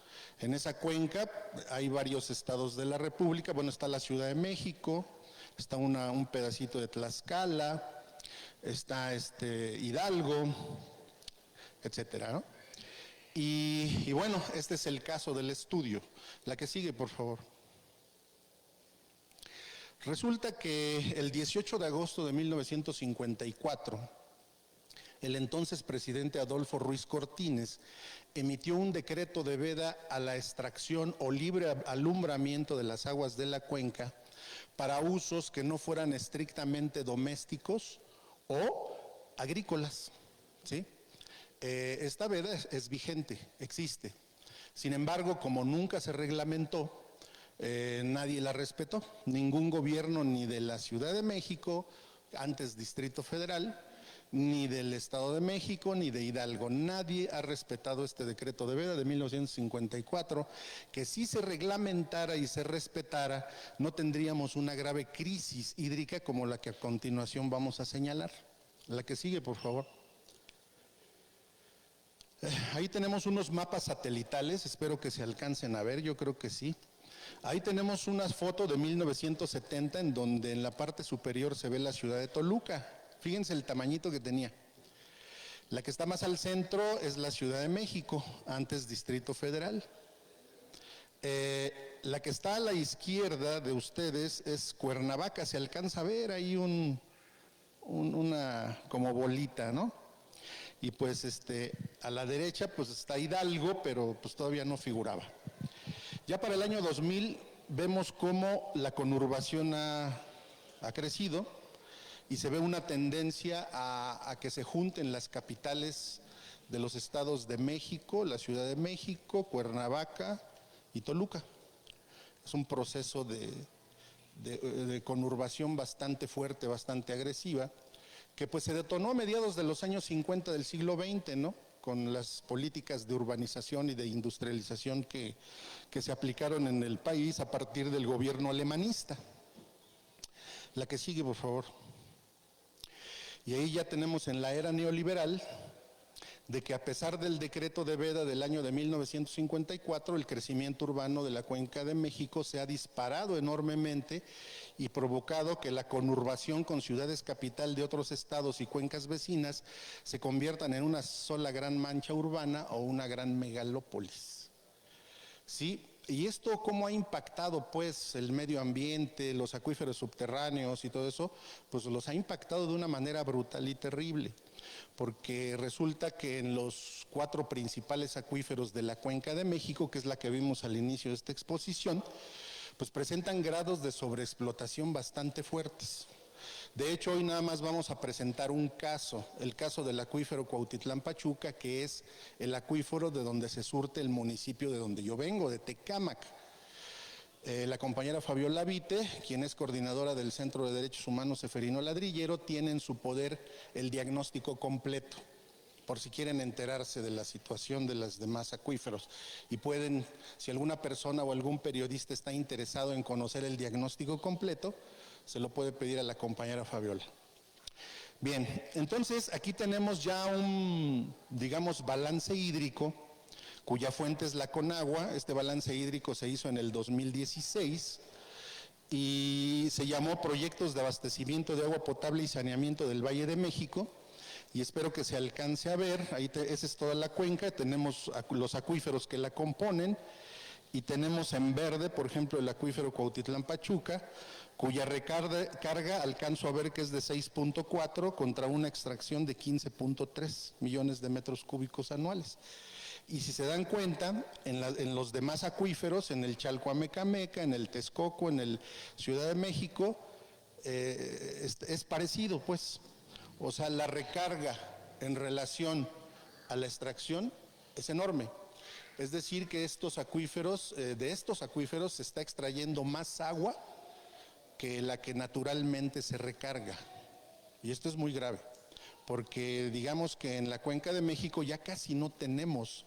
En esa cuenca hay varios estados de la República. Bueno, está la Ciudad de México, está un pedacito de Tlaxcala, está Hidalgo, etcétera, ¿no? Y bueno, este es el caso del estudio. La que sigue, por favor. Resulta que el 18 de agosto de 1954, el entonces presidente Adolfo Ruiz Cortines emitió un decreto de veda a la extracción o libre alumbramiento de las aguas de la cuenca para usos que no fueran estrictamente domésticos o agrícolas, ¿sí? Esta veda es vigente, existe. Sin embargo, como nunca se reglamentó, nadie la respetó. Ningún gobierno, ni de la Ciudad de México, antes Distrito Federal, ni del Estado de México, ni de Hidalgo. Nadie ha respetado este decreto de veda de 1954, que si se reglamentara y se respetara, no tendríamos una grave crisis hídrica como la que a continuación vamos a señalar. La que sigue, por favor. Ahí tenemos unos mapas satelitales, espero que se alcancen a ver, yo creo que sí. Ahí tenemos una foto de 1970 en donde en la parte superior se ve la ciudad de Toluca. Fíjense el tamañito que tenía. La que está más al centro es la Ciudad de México, antes Distrito Federal. La que está a la izquierda de ustedes es Cuernavaca, se alcanza a ver ahí una como bolita, ¿no? Y pues a la derecha pues está Hidalgo, pero pues todavía no figuraba. Ya para el año 2000 vemos cómo la conurbación ha crecido y se ve una tendencia a que se junten las capitales de los estados de México, la Ciudad de México, Cuernavaca y Toluca. Es un proceso de conurbación bastante fuerte, bastante agresiva, que pues se detonó a mediados de los años 50 del siglo XX, ¿no? Con las políticas de urbanización y de industrialización que se aplicaron en el país a partir del gobierno alemanista. La que sigue, por favor. Y ahí ya tenemos en la era neoliberal de que a pesar del decreto de veda del año de 1954, el crecimiento urbano de la Cuenca de México se ha disparado enormemente y provocado que la conurbación con ciudades capital de otros estados y cuencas vecinas se conviertan en una sola gran mancha urbana o una gran megalópolis. ¿Sí? ¿Y esto cómo ha impactado pues el medio ambiente, los acuíferos subterráneos y todo eso? Pues los ha impactado de una manera brutal y terrible, porque resulta que en los 4 principales acuíferos de la Cuenca de México, que es la que vimos al inicio de esta exposición, pues presentan grados de sobreexplotación bastante fuertes. De hecho, hoy nada más vamos a presentar un caso, el caso del acuífero Cuautitlán Pachuca, que es el acuífero de donde se surte el municipio de donde yo vengo, de Tecámac. La compañera Fabiola Vite, quien es coordinadora del Centro de Derechos Humanos Seferino Ladrillero, tiene en su poder el diagnóstico completo, por si quieren enterarse de la situación de los demás acuíferos. Y pueden, si alguna persona o algún periodista está interesado en conocer el diagnóstico completo, se lo puede pedir a la compañera Fabiola. Bien, entonces aquí tenemos ya un, digamos, balance hídrico, cuya fuente es la Conagua. Este balance hídrico se hizo en el 2016 y se llamó Proyectos de Abastecimiento de Agua Potable y Saneamiento del Valle de México, y espero que se alcance a ver. Ahí esa es toda la cuenca, tenemos los acuíferos que la componen, y tenemos en verde, por ejemplo, el acuífero Cuautitlán Pachuca, cuya recarga alcanzo a ver que es de 6.4 contra una extracción de 15.3 millones de metros cúbicos anuales. Y si se dan cuenta, en los demás acuíferos, en el Chalco-Amecameca, en el Texcoco, en el Ciudad de México, es parecido, pues. O sea, la recarga en relación a la extracción es enorme. Es decir, que de estos acuíferos se está extrayendo más agua que la que naturalmente se recarga. Y esto es muy grave, porque digamos que en la Cuenca de México ya casi no tenemos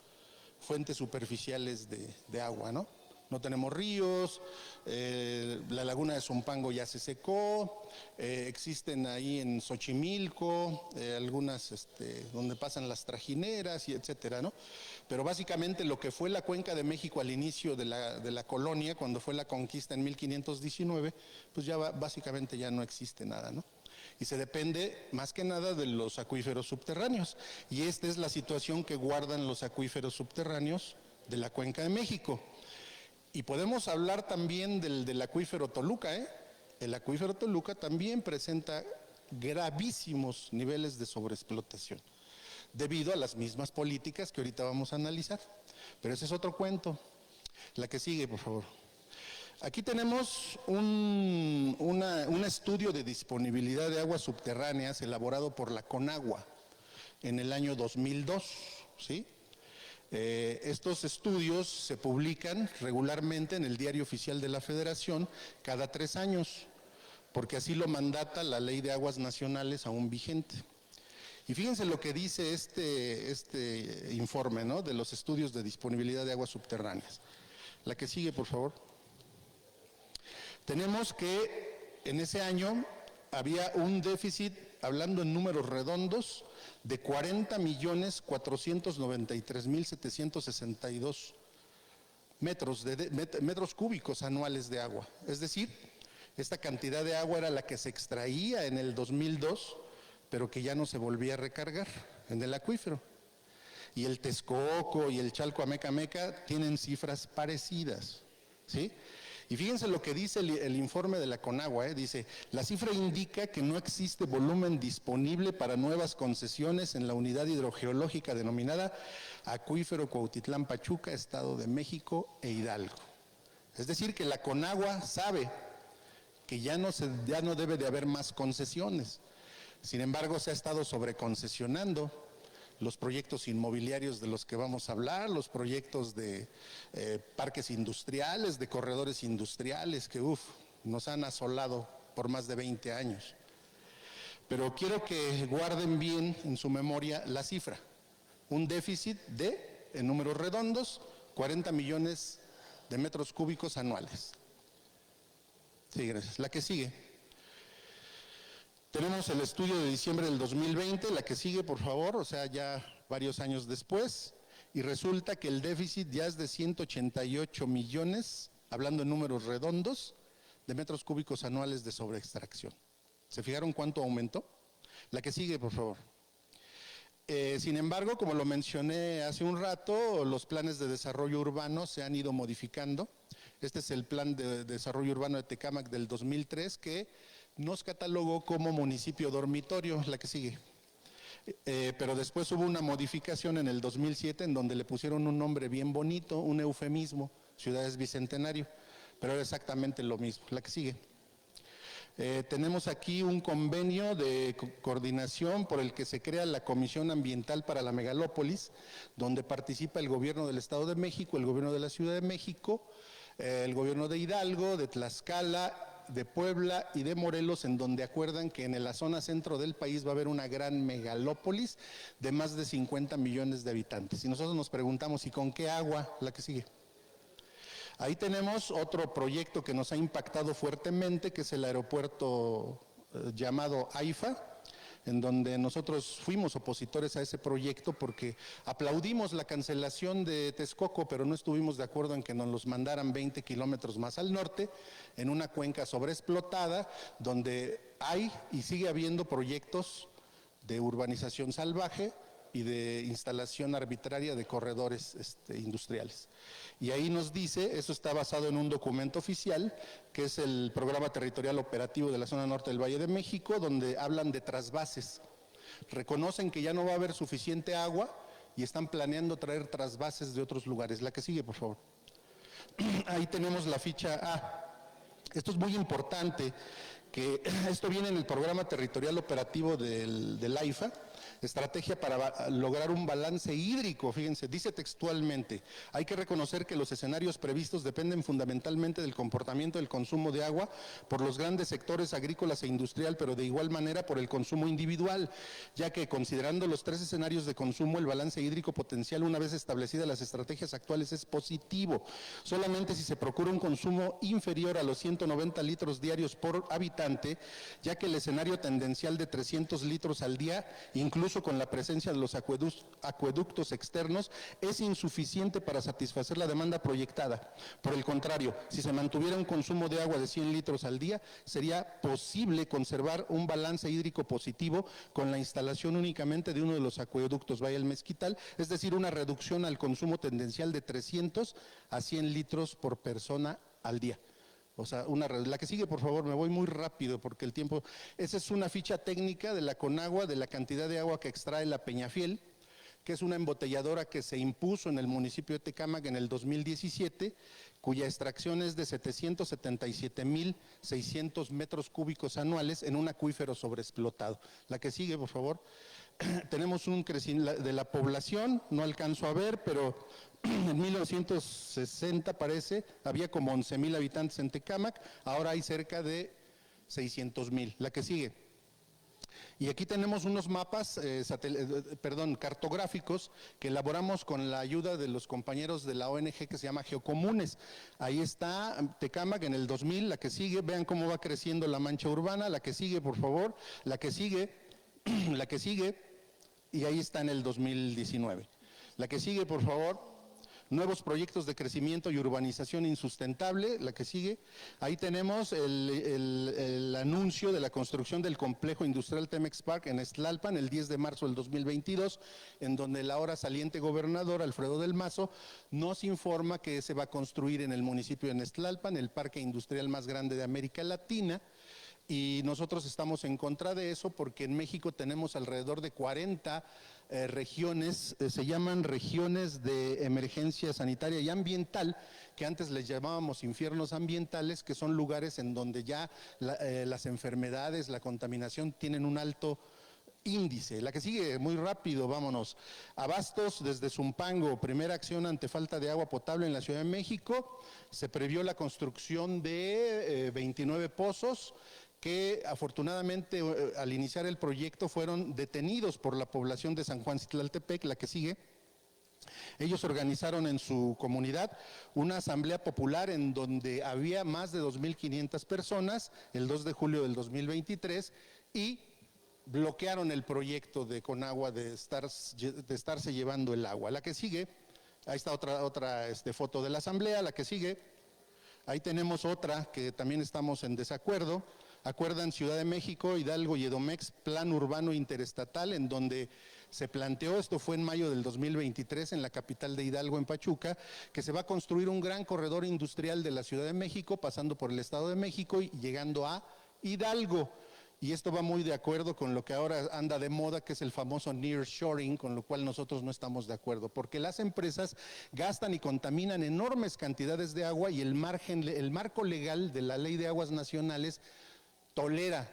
fuentes superficiales de agua, ¿no? No tenemos ríos, la laguna de Zumpango ya se secó, existen ahí en Xochimilco algunas donde pasan las trajineras y etcétera, ¿no? Pero básicamente lo que fue la Cuenca de México al inicio de la colonia, cuando fue la conquista en 1519, pues ya básicamente ya no existe nada, ¿no? Y se depende más que nada de los acuíferos subterráneos. Y esta es la situación que guardan los acuíferos subterráneos de la Cuenca de México. Y podemos hablar también del acuífero Toluca, ¿eh? El acuífero Toluca también presenta gravísimos niveles de sobreexplotación, debido a las mismas políticas que ahorita vamos a analizar. Pero ese es otro cuento. La que sigue, por favor. Aquí tenemos un estudio de disponibilidad de aguas subterráneas elaborado por la Conagua en el año 2002, ¿sí? Estos estudios se publican regularmente en el Diario Oficial de la Federación cada 3 años, porque así lo mandata la Ley de Aguas Nacionales aún vigente. Y fíjense lo que dice este informe, ¿no?, de los estudios de disponibilidad de aguas subterráneas. La que sigue, por favor. Tenemos que en ese año había un déficit, hablando en números redondos, de 40.493.762 metros cúbicos anuales de agua. Es decir, esta cantidad de agua era la que se extraía en el 2002, pero que ya no se volvía a recargar en el acuífero. Y el Texcoco y el Chalco-Amecameca tienen cifras parecidas, ¿sí? Y fíjense lo que dice el informe de la Conagua, dice, la cifra indica que no existe volumen disponible para nuevas concesiones en la unidad hidrogeológica denominada Acuífero Cuautitlán Pachuca, Estado de México e Hidalgo. Es decir, que la Conagua sabe que ya no debe de haber más concesiones. Sin embargo, se ha estado sobreconcesionando los proyectos inmobiliarios de los que vamos a hablar, los proyectos de parques industriales, de corredores industriales, que nos han asolado por más de 20 años. Pero quiero que guarden bien en su memoria la cifra. Un déficit de, en números redondos, 40 millones de metros cúbicos anuales. Sí, gracias. La que sigue. Tenemos el estudio de diciembre del 2020, la que sigue, por favor, o sea, ya varios años después, y resulta que el déficit ya es de 188 millones, hablando en números redondos, de metros cúbicos anuales de sobreextracción. ¿Se fijaron cuánto aumentó? La que sigue, por favor. Sin embargo, como lo mencioné hace un rato, los planes de desarrollo urbano se han ido modificando. Este es el plan de desarrollo urbano de Tecámac del 2003 que nos catalogó como municipio dormitorio, la que sigue. Pero después hubo una modificación en el 2007 en donde le pusieron un nombre bien bonito, un eufemismo, Ciudades Bicentenario, pero era exactamente lo mismo. La que sigue. Tenemos aquí un convenio de coordinación por el que se crea la Comisión Ambiental para la Megalópolis, donde participa el gobierno del Estado de México, el gobierno de la Ciudad de México, el gobierno de Hidalgo, de Tlaxcala, de Puebla y de Morelos, en donde acuerdan que en la zona centro del país va a haber una gran megalópolis de más de 50 millones de habitantes. Y nosotros nos preguntamos, ¿y con qué agua? La que sigue. Ahí tenemos otro proyecto que nos ha impactado fuertemente, que es el aeropuerto llamado AIFA, en donde nosotros fuimos opositores a ese proyecto porque aplaudimos la cancelación de Texcoco, pero no estuvimos de acuerdo en que nos los mandaran 20 kilómetros más al norte, en una cuenca sobreexplotada, donde hay y sigue habiendo proyectos de urbanización salvaje y de instalación arbitraria de corredores industriales. Y ahí nos dice, eso está basado en un documento oficial, que es el Programa Territorial Operativo de la Zona Norte del Valle de México, donde hablan de trasvases. Reconocen que ya no va a haber suficiente agua y están planeando traer trasvases de otros lugares. La que sigue, por favor. Ahí tenemos la ficha A. Esto es muy importante, que esto viene en el Programa Territorial Operativo del AIFA, estrategia para lograr un balance hídrico. Fíjense, dice textualmente, hay que reconocer que los escenarios previstos dependen fundamentalmente del comportamiento del consumo de agua por los grandes sectores agrícolas e industrial, pero de igual manera por el consumo individual, ya que considerando los tres escenarios de consumo, el balance hídrico potencial una vez establecidas las estrategias actuales es positivo. Solamente si se procura un consumo inferior a los 190 litros diarios por habitante, ya que el escenario tendencial de 300 litros al día, incluso con la presencia de los acueductos externos, es insuficiente para satisfacer la demanda proyectada. Por el contrario, si se mantuviera un consumo de agua de 100 litros al día, sería posible conservar un balance hídrico positivo con la instalación únicamente de uno de los acueductos Valle del Mezquital, es decir, una reducción al consumo tendencial de 300 a 100 litros por persona al día. O sea, la que sigue, por favor, me voy muy rápido porque el tiempo. Esa es una ficha técnica de la Conagua, de la cantidad de agua que extrae la Peñafiel, que es una embotelladora que se impuso en el municipio de Tecámac en el 2017, cuya extracción es de 777,600 metros cúbicos anuales en un acuífero sobreexplotado. La que sigue, por favor. Tenemos un crecimiento de la población, no alcanzo a ver, pero en 1960 parece, había como 11,000 habitantes en Tecámac, ahora hay cerca de 600,000. La que sigue. Y aquí tenemos unos mapas, cartográficos que elaboramos con la ayuda de los compañeros de la ONG que se llama Geocomunes. Ahí está Tecámac en el 2000, la que sigue, vean cómo va creciendo la mancha urbana, la que sigue, por favor, la que sigue, la que sigue, y ahí está en el 2019. La que sigue, por favor. Nuevos proyectos de crecimiento y urbanización insustentable, la que sigue. Ahí tenemos el anuncio de la construcción del complejo industrial Temex Park en Tlalpan el 10 de marzo del 2022, en donde el ahora saliente gobernador Alfredo del Mazo nos informa que se va a construir en el municipio de Tlalpan el parque industrial más grande de América Latina. Y nosotros estamos en contra de eso porque en México tenemos alrededor de 40 regiones, se llaman regiones de emergencia sanitaria y ambiental, que antes les llamábamos infiernos ambientales, que son lugares en donde ya las enfermedades, la contaminación tienen un alto índice. La que sigue, muy rápido, vámonos. Abastos desde Zumpango, primera acción ante falta de agua potable en la Ciudad de México. Se previó la construcción de 29 pozos que afortunadamente al iniciar el proyecto fueron detenidos por la población de San Juan Citlaltepec. La que sigue. Ellos organizaron en su comunidad una asamblea popular en donde había más de 2.500 personas el 2 de julio del 2023 y bloquearon el proyecto de Conagua de estarse llevando el agua. La que sigue, ahí está otra foto de la asamblea. La que sigue, ahí tenemos otra que también estamos en desacuerdo. Acuerdan Ciudad de México, Hidalgo y Edomex, plan urbano interestatal, en donde se planteó, esto fue en mayo del 2023 en la capital de Hidalgo, en Pachuca, que se va a construir un gran corredor industrial de la Ciudad de México, pasando por el Estado de México y llegando a Hidalgo. Y esto va muy de acuerdo con lo que ahora anda de moda, que es el famoso nearshoring, con lo cual nosotros no estamos de acuerdo, porque las empresas gastan y contaminan enormes cantidades de agua y el marco legal de la Ley de Aguas Nacionales tolera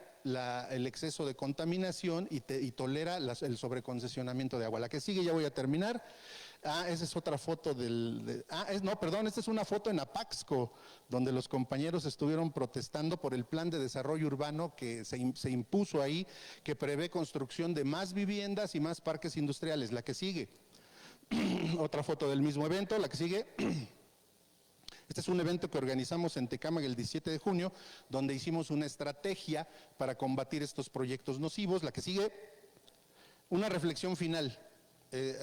el exceso de contaminación y tolera el sobreconcesionamiento de agua. La que sigue, ya voy a terminar. Esa es otra foto esta es una foto en Apaxco, donde los compañeros estuvieron protestando por el plan de desarrollo urbano que se impuso ahí, que prevé construcción de más viviendas y más parques industriales. La que sigue, otra foto del mismo evento. La que sigue. Este es un evento que organizamos en Tecámaga el 17 de junio, donde hicimos una estrategia para combatir estos proyectos nocivos. La que sigue, una reflexión final.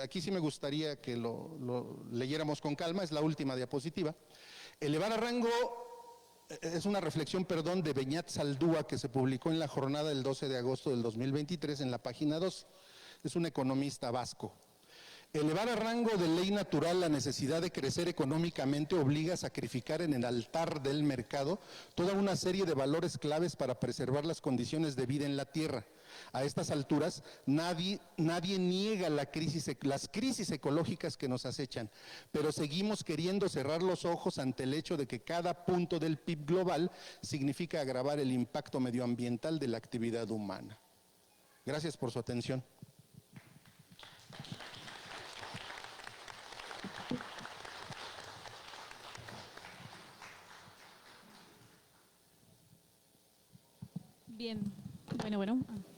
Aquí sí me gustaría que lo leyéramos con calma, es la última diapositiva. Elevar a rango, es una reflexión, de Beñat Saldúa, que se publicó en la jornada del 12 de agosto del 2023 en la página 2. Es un economista vasco. Elevar a rango de ley natural la necesidad de crecer económicamente obliga a sacrificar en el altar del mercado toda una serie de valores claves para preservar las condiciones de vida en la tierra. A estas alturas, nadie niega las crisis ecológicas que nos acechan, pero seguimos queriendo cerrar los ojos ante el hecho de que cada punto del PIB global significa agravar el impacto medioambiental de la actividad humana. Gracias por su atención. Bien,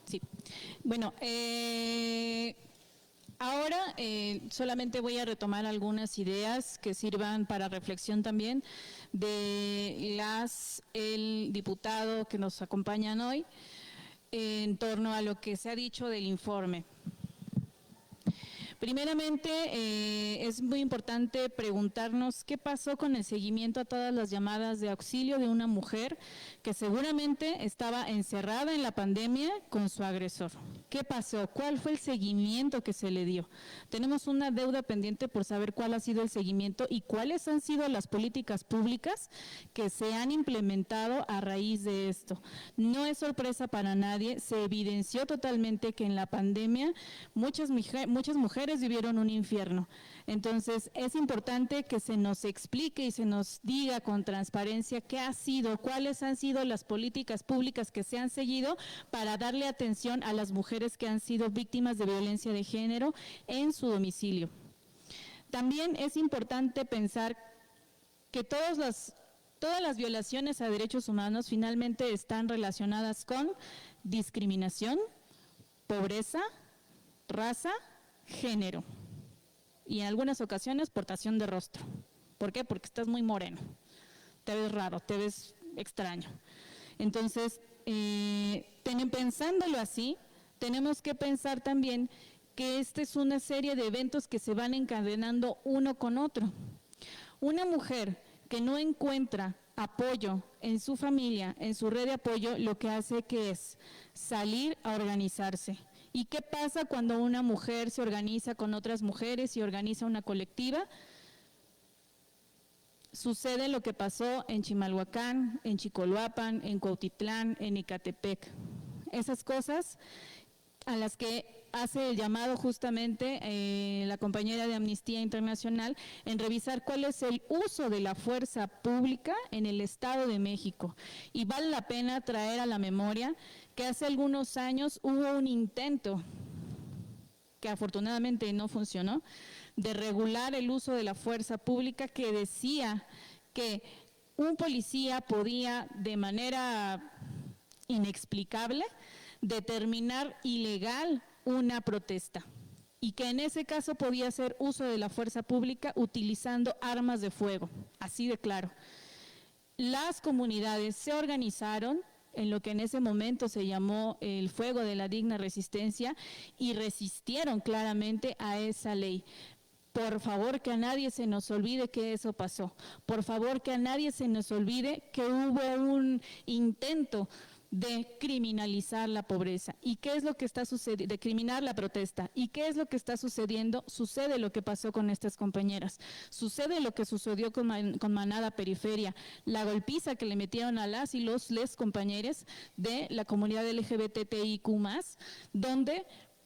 sí. Bueno, ahora solamente voy a retomar algunas ideas que sirvan para reflexión también de el diputado que nos acompañan hoy en torno a lo que se ha dicho del informe. Primeramente, es muy importante preguntarnos qué pasó con el seguimiento a todas las llamadas de auxilio de una mujer que seguramente estaba encerrada en la pandemia con su agresor. ¿Qué pasó? ¿Cuál fue el seguimiento que se le dio? Tenemos una deuda pendiente por saber cuál ha sido el seguimiento y cuáles han sido las políticas públicas que se han implementado a raíz de esto. No es sorpresa para nadie, se evidenció totalmente que en la pandemia muchas mujeres vivieron un infierno. Entonces, es importante que se nos explique y se nos diga con transparencia qué ha sido, cuáles han sido las políticas públicas que se han seguido para darle atención a las mujeres que han sido víctimas de violencia de género en su domicilio. También es importante pensar que todas las violaciones a derechos humanos finalmente están relacionadas con discriminación, pobreza, raza, género y en algunas ocasiones portación de rostro. ¿Por qué? Porque estás muy moreno, te ves raro, te ves extraño. Entonces, pensándolo así, tenemos que pensar también que esta es una serie de eventos que se van encadenando uno con otro. Una mujer que no encuentra apoyo en su familia, en su red de apoyo, lo que hace que es salir a organizarse. ¿Y qué pasa cuando una mujer se organiza con otras mujeres y organiza una colectiva? Sucede lo que pasó en Chimalhuacán, en Chicoloapan, en Cuautitlán, en Ecatepec. Esas cosas a las que hace el llamado justamente la compañera de Amnistía Internacional en revisar cuál es el uso de la fuerza pública en el Estado de México. Y vale la pena traer a la memoria que hace algunos años hubo un intento, que afortunadamente no funcionó, de regular el uso de la fuerza pública, que decía que un policía podía de manera inexplicable determinar ilegal una protesta y que en ese caso podía hacer uso de la fuerza pública utilizando armas de fuego, así de claro. Las comunidades se organizaron en lo que en ese momento se llamó el fuego de la digna resistencia y resistieron claramente a esa ley. Por favor, que a nadie se nos olvide que eso pasó. Por favor, que a nadie se nos olvide que hubo un intento de criminalizar la pobreza. ¿Y qué es lo que está sucediendo? De criminalizar la protesta. ¿Y qué es lo que está sucediendo? Sucede lo que pasó con estas compañeras. Sucede lo que sucedió con Manada Periferia. La golpiza que le metieron a las y los compañeros de la comunidad LGBTIQ+, donde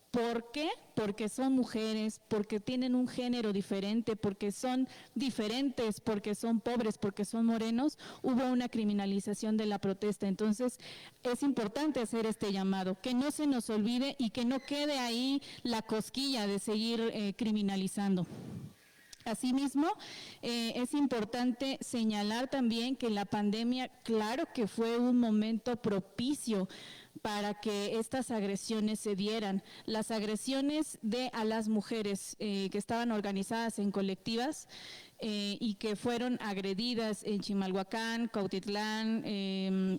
¿por qué? Porque son mujeres, porque tienen un género diferente, porque son diferentes, porque son pobres, porque son morenos, hubo una criminalización de la protesta. Entonces, es importante hacer este llamado, que no se nos olvide y que no quede ahí la cosquilla de seguir criminalizando. Asimismo, es importante señalar también que la pandemia, claro que fue un momento propicio para que estas agresiones se dieran. Las agresiones a las mujeres que estaban organizadas en colectivas y que fueron agredidas en Chimalhuacán, Cuautitlán,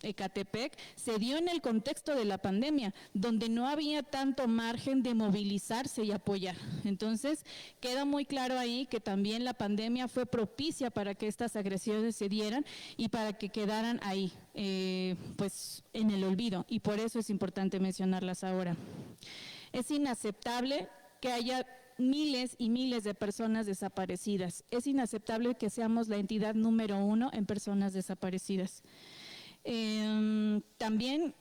Ecatepec, se dio en el contexto de la pandemia, donde no había tanto margen de movilizarse y apoyar. Entonces, queda muy claro ahí que también la pandemia fue propicia para que estas agresiones se dieran y para que quedaran ahí, pues en el olvido, y por eso es importante mencionarlas ahora. Es inaceptable que haya miles y miles de personas desaparecidas. Es inaceptable que seamos la entidad número 1 en personas desaparecidas. También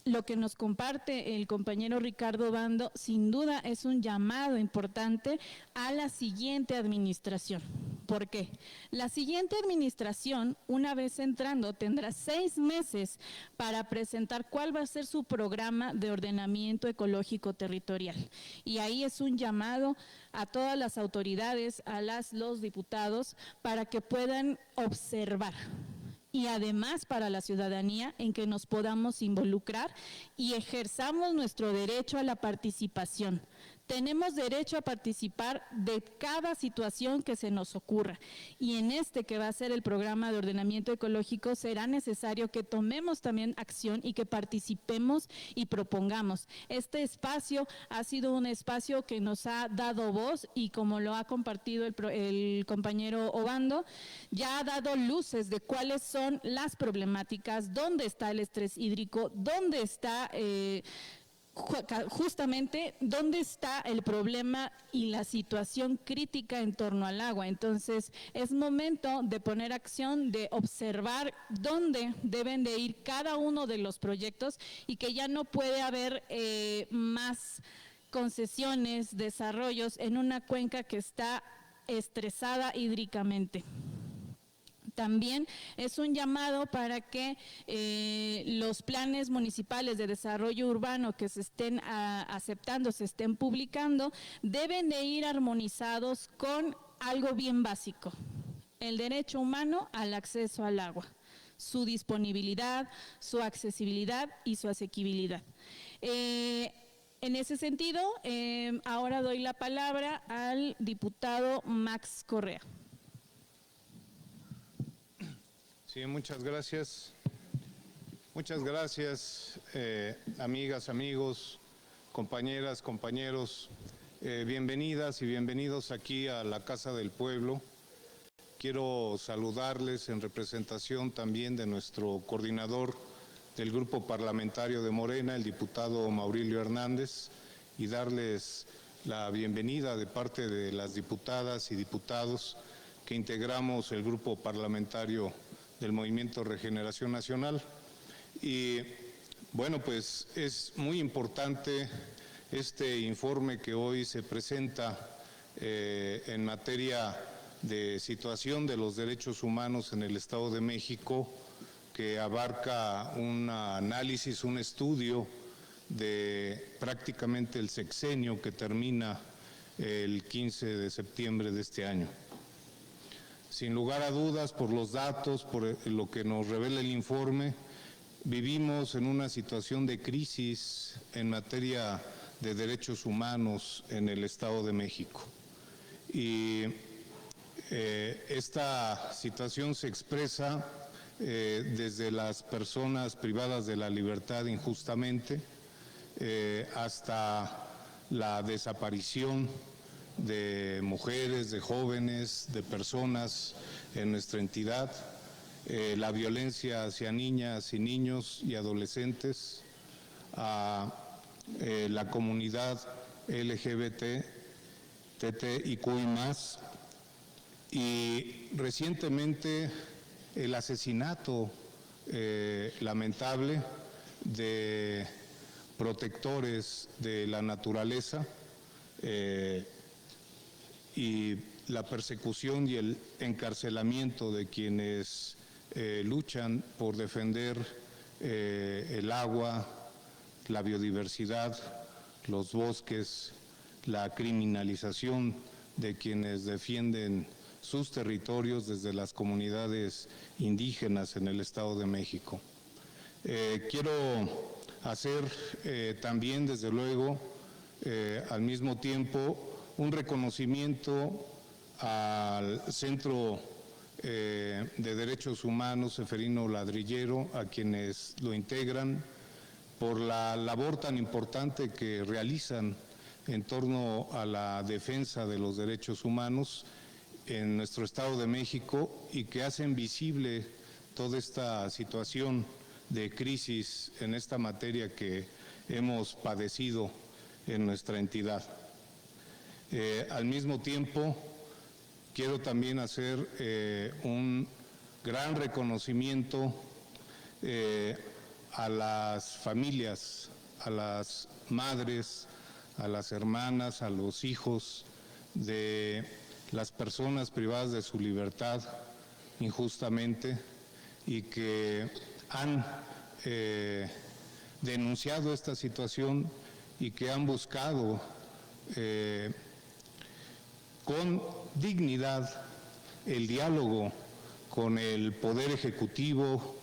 lo que nos comparte el compañero Ricardo Obando, sin duda es un llamado importante a la siguiente administración. ¿Por qué? La siguiente administración, una vez entrando, tendrá 6 meses para presentar cuál va a ser su programa de ordenamiento ecológico territorial. Y ahí es un llamado a todas las autoridades, a los diputados, para que puedan observar. Y además para la ciudadanía, en que nos podamos involucrar y ejerzamos nuestro derecho a la participación. Tenemos derecho a participar de cada situación que se nos ocurra, y en este que va a ser el programa de ordenamiento ecológico será necesario que tomemos también acción y que participemos y propongamos. Este espacio ha sido un espacio que nos ha dado voz y, como lo ha compartido el compañero Obando, ya ha dado luces de cuáles son las problemáticas, dónde está el estrés hídrico, dónde está justamente dónde está el problema y la situación crítica en torno al agua. Entonces, es momento de poner acción, de observar dónde deben de ir cada uno de los proyectos y que ya no puede haber más concesiones, desarrollos en una cuenca que está estresada hídricamente. También es un llamado para que los planes municipales de desarrollo urbano que se estén aceptando, se estén publicando, deben de ir armonizados con algo bien básico: el derecho humano al acceso al agua, su disponibilidad, su accesibilidad y su asequibilidad. En ese sentido, ahora doy la palabra al diputado Max Correa. Sí, muchas gracias. Muchas gracias, amigas, amigos, compañeras, compañeros. Bienvenidas y bienvenidos aquí a la Casa del Pueblo. Quiero saludarles en representación también de nuestro coordinador del Grupo Parlamentario de Morena, el diputado Maurilio Hernández, y darles la bienvenida de parte de las diputadas y diputados que integramos el Grupo Parlamentario del Movimiento Regeneración Nacional. Y Bueno, pues es muy importante este informe que hoy se presenta en materia de situación de los derechos humanos en el Estado de México, que abarca un análisis, un estudio de prácticamente el sexenio que termina el 15 de septiembre de este año. Sin lugar a dudas, por los datos, por lo que nos revela el informe, vivimos en una situación de crisis en materia de derechos humanos en el Estado de México. Y esta situación se expresa desde las personas privadas de la libertad injustamente hasta la desaparición de mujeres, de jóvenes, de personas en nuestra entidad, la violencia hacia niñas y niños y adolescentes, a la comunidad LGBT, TTIQ y más, y recientemente el asesinato lamentable de protectores de la naturaleza y la persecución y el encarcelamiento de quienes luchan por defender el agua, la biodiversidad, los bosques, la criminalización de quienes defienden sus territorios desde las comunidades indígenas en el Estado de México. Quiero hacer también, desde luego, al mismo tiempo, un reconocimiento al Centro de Derechos Humanos Ceferino Ladrillero, a quienes lo integran, por la labor tan importante que realizan en torno a la defensa de los derechos humanos en nuestro Estado de México y que hacen visible toda esta situación de crisis en esta materia que hemos padecido en nuestra entidad. Al mismo tiempo, quiero también hacer un gran reconocimiento a las familias, a las madres, a las hermanas, a los hijos de las personas privadas de su libertad injustamente y que han denunciado esta situación y que han buscado con dignidad el diálogo con el Poder Ejecutivo,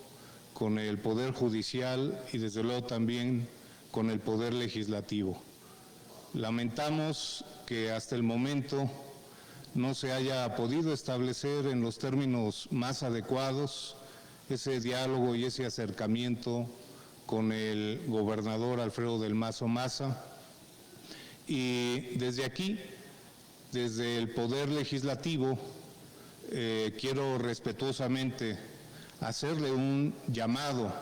con el Poder Judicial y desde luego también con el Poder Legislativo. Lamentamos que hasta el momento no se haya podido establecer en los términos más adecuados ese diálogo y ese acercamiento con el gobernador Alfredo del Mazo Maza. Y desde aquí, desde el Poder Legislativo, quiero respetuosamente hacerle un llamado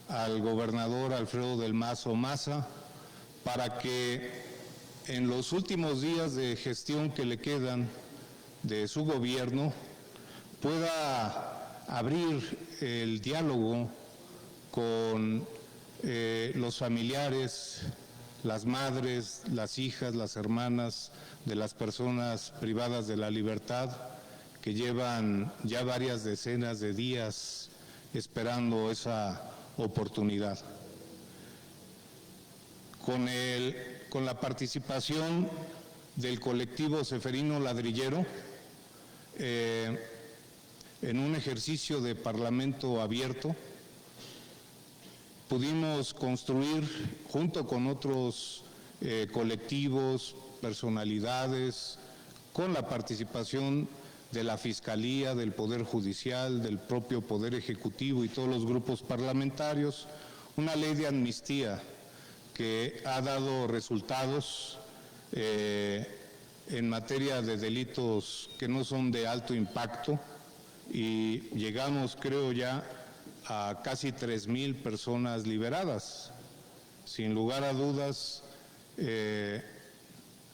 al gobernador Alfredo del Mazo Maza para que en los últimos días de gestión que le quedan de su gobierno pueda abrir el diálogo con los familiares, las madres, las hijas, las hermanas de las personas privadas de la libertad que llevan ya varias decenas de días esperando esa oportunidad. Con la participación del colectivo Ceferino Ladrillero, en un ejercicio de parlamento abierto, pudimos construir, junto con otros colectivos, personalidades, con la participación de la Fiscalía, del Poder Judicial, del propio Poder Ejecutivo y todos los grupos parlamentarios, una ley de amnistía que ha dado resultados en materia de delitos que no son de alto impacto y llegamos, creo ya, a casi 3,000 personas liberadas. Sin lugar a dudas,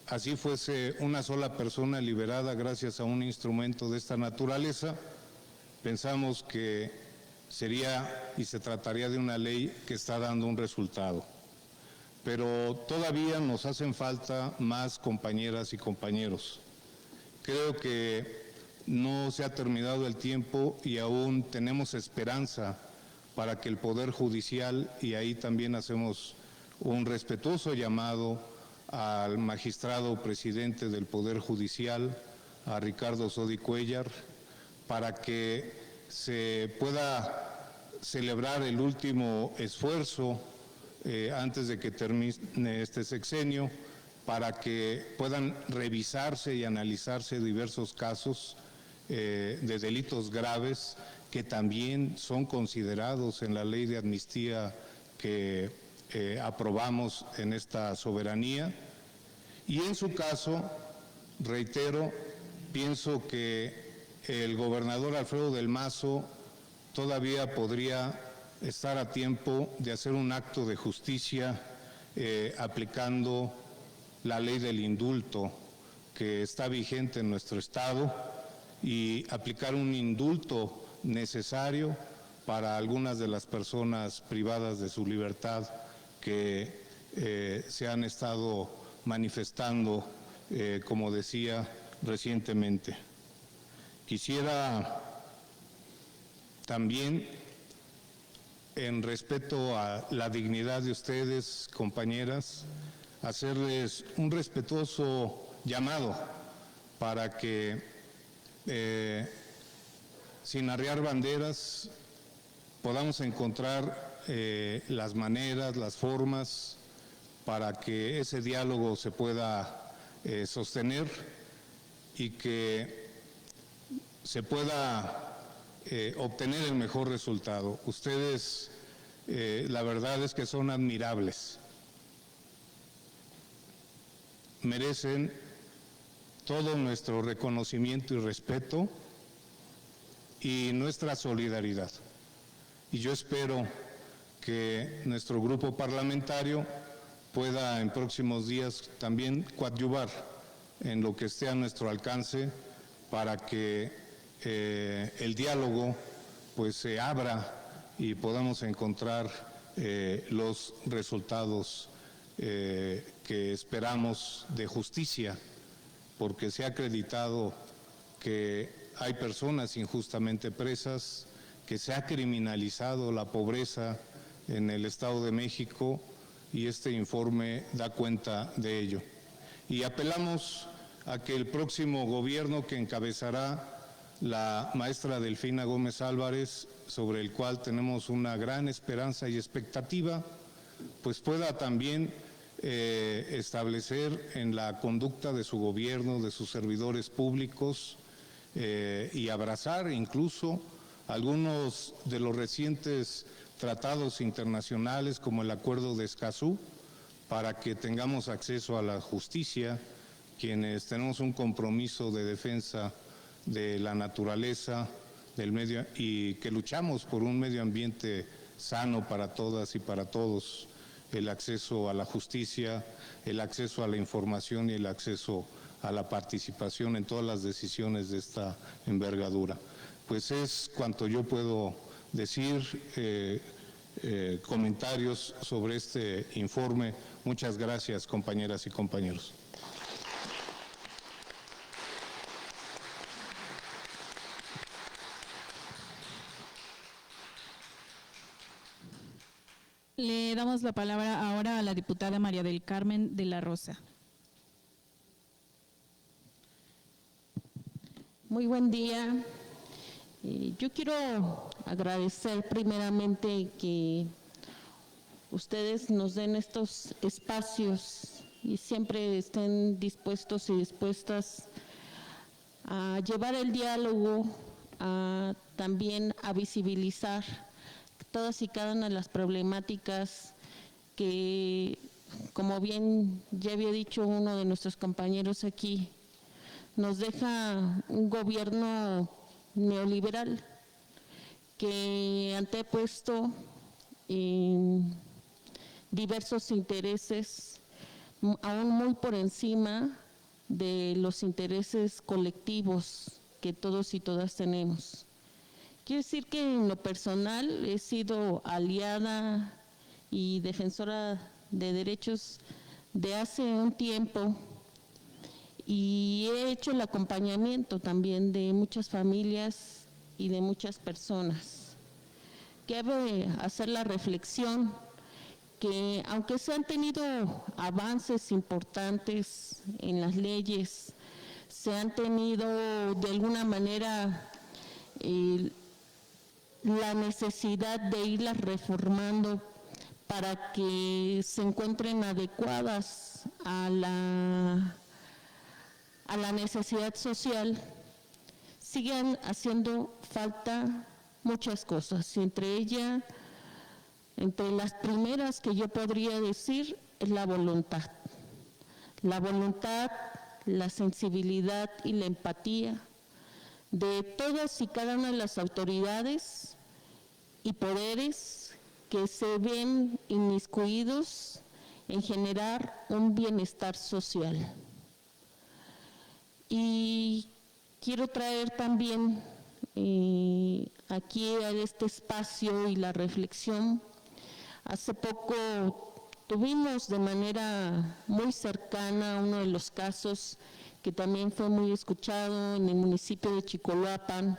así fuese una sola persona liberada gracias a un instrumento de esta naturaleza, pensamos que sería y se trataría de una ley que está dando un resultado. Pero todavía nos hacen falta más compañeras y compañeros. Creo que no se ha terminado el tiempo y aún tenemos esperanza para que el Poder Judicial, y ahí también hacemos un respetuoso llamado al magistrado presidente del Poder Judicial, a Ricardo Sodi Cuéllar, para que se pueda celebrar el último esfuerzo antes de que termine este sexenio, para que puedan revisarse y analizarse diversos casos de delitos graves que también son considerados en la ley de amnistía que aprobamos en esta soberanía. Y en su caso, reitero, pienso que el gobernador Alfredo del Mazo todavía podría estar a tiempo de hacer un acto de justicia aplicando la ley del indulto que está vigente en nuestro estado y aplicar un indulto necesario para algunas de las personas privadas de su libertad que se han estado manifestando, como decía, recientemente. Quisiera también, en respeto a la dignidad de ustedes, compañeras, hacerles un respetuoso llamado para que, sin arriar banderas, podamos encontrar las maneras, las formas para que ese diálogo se pueda sostener y que se pueda obtener el mejor resultado. Ustedes, la verdad es que son admirables. Merecen todo nuestro reconocimiento y respeto y nuestra solidaridad. Y yo espero que nuestro grupo parlamentario pueda en próximos días también coadyuvar en lo que esté a nuestro alcance para que el diálogo pues se abra y podamos encontrar los resultados que esperamos de justicia, porque se ha acreditado que hay personas injustamente presas, que se ha criminalizado la pobreza en el Estado de México y este informe da cuenta de ello. Y apelamos a que el próximo gobierno que encabezará la maestra Delfina Gómez Álvarez, sobre el cual tenemos una gran esperanza y expectativa, pues pueda también establecer en la conducta de su gobierno, de sus servidores públicos, y abrazar incluso algunos de los recientes tratados internacionales como el Acuerdo de Escazú, para que tengamos acceso a la justicia, quienes tenemos un compromiso de defensa de la naturaleza, del medio, y que luchamos por un medio ambiente sano para todas y para todos, el acceso a la justicia, el acceso a la información y el acceso a la participación en todas las decisiones de esta envergadura. Pues es cuanto yo puedo decir, comentarios sobre este informe. Muchas gracias, compañeras y compañeros. Le damos la palabra ahora a la diputada María del Carmen de la Rosa. Muy buen día. Yo quiero agradecer primeramente que ustedes nos den estos espacios y siempre estén dispuestos y dispuestas a llevar el diálogo, también a visibilizar todas y cada una de las problemáticas que, como bien ya había dicho uno de nuestros compañeros aquí, nos deja un gobierno neoliberal que antepuesto diversos intereses, aún muy por encima de los intereses colectivos que todos y todas tenemos. Quiero decir que en lo personal he sido aliada y defensora de derechos de hace un tiempo y he hecho el acompañamiento también de muchas familias y de muchas personas. Cabe hacer la reflexión que aunque se han tenido avances importantes en las leyes, se han tenido de alguna manera la necesidad de irlas reformando para que se encuentren adecuadas a la necesidad social, siguen haciendo falta muchas cosas, y entre las primeras que yo podría decir es la voluntad, la sensibilidad y la empatía de todas y cada una de las autoridades y poderes que se ven inmiscuidos en generar un bienestar social. Y quiero traer también aquí a este espacio y la reflexión. Hace poco tuvimos de manera muy cercana uno de los casos que también fue muy escuchado en el municipio de Chicoloapan,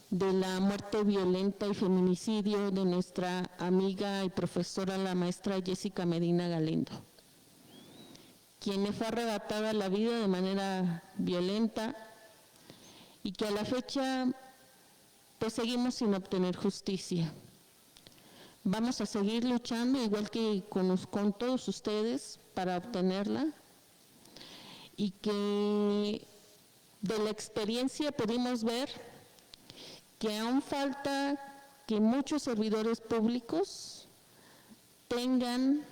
de la muerte violenta y feminicidio de nuestra amiga y profesora, la maestra Jessica Medina Galindo, quien le fue arrebatada la vida de manera violenta y que a la fecha pues seguimos sin obtener justicia. Vamos a seguir luchando, igual que con todos ustedes, para obtenerla, y que de la experiencia pudimos ver que aún falta que muchos servidores públicos tengan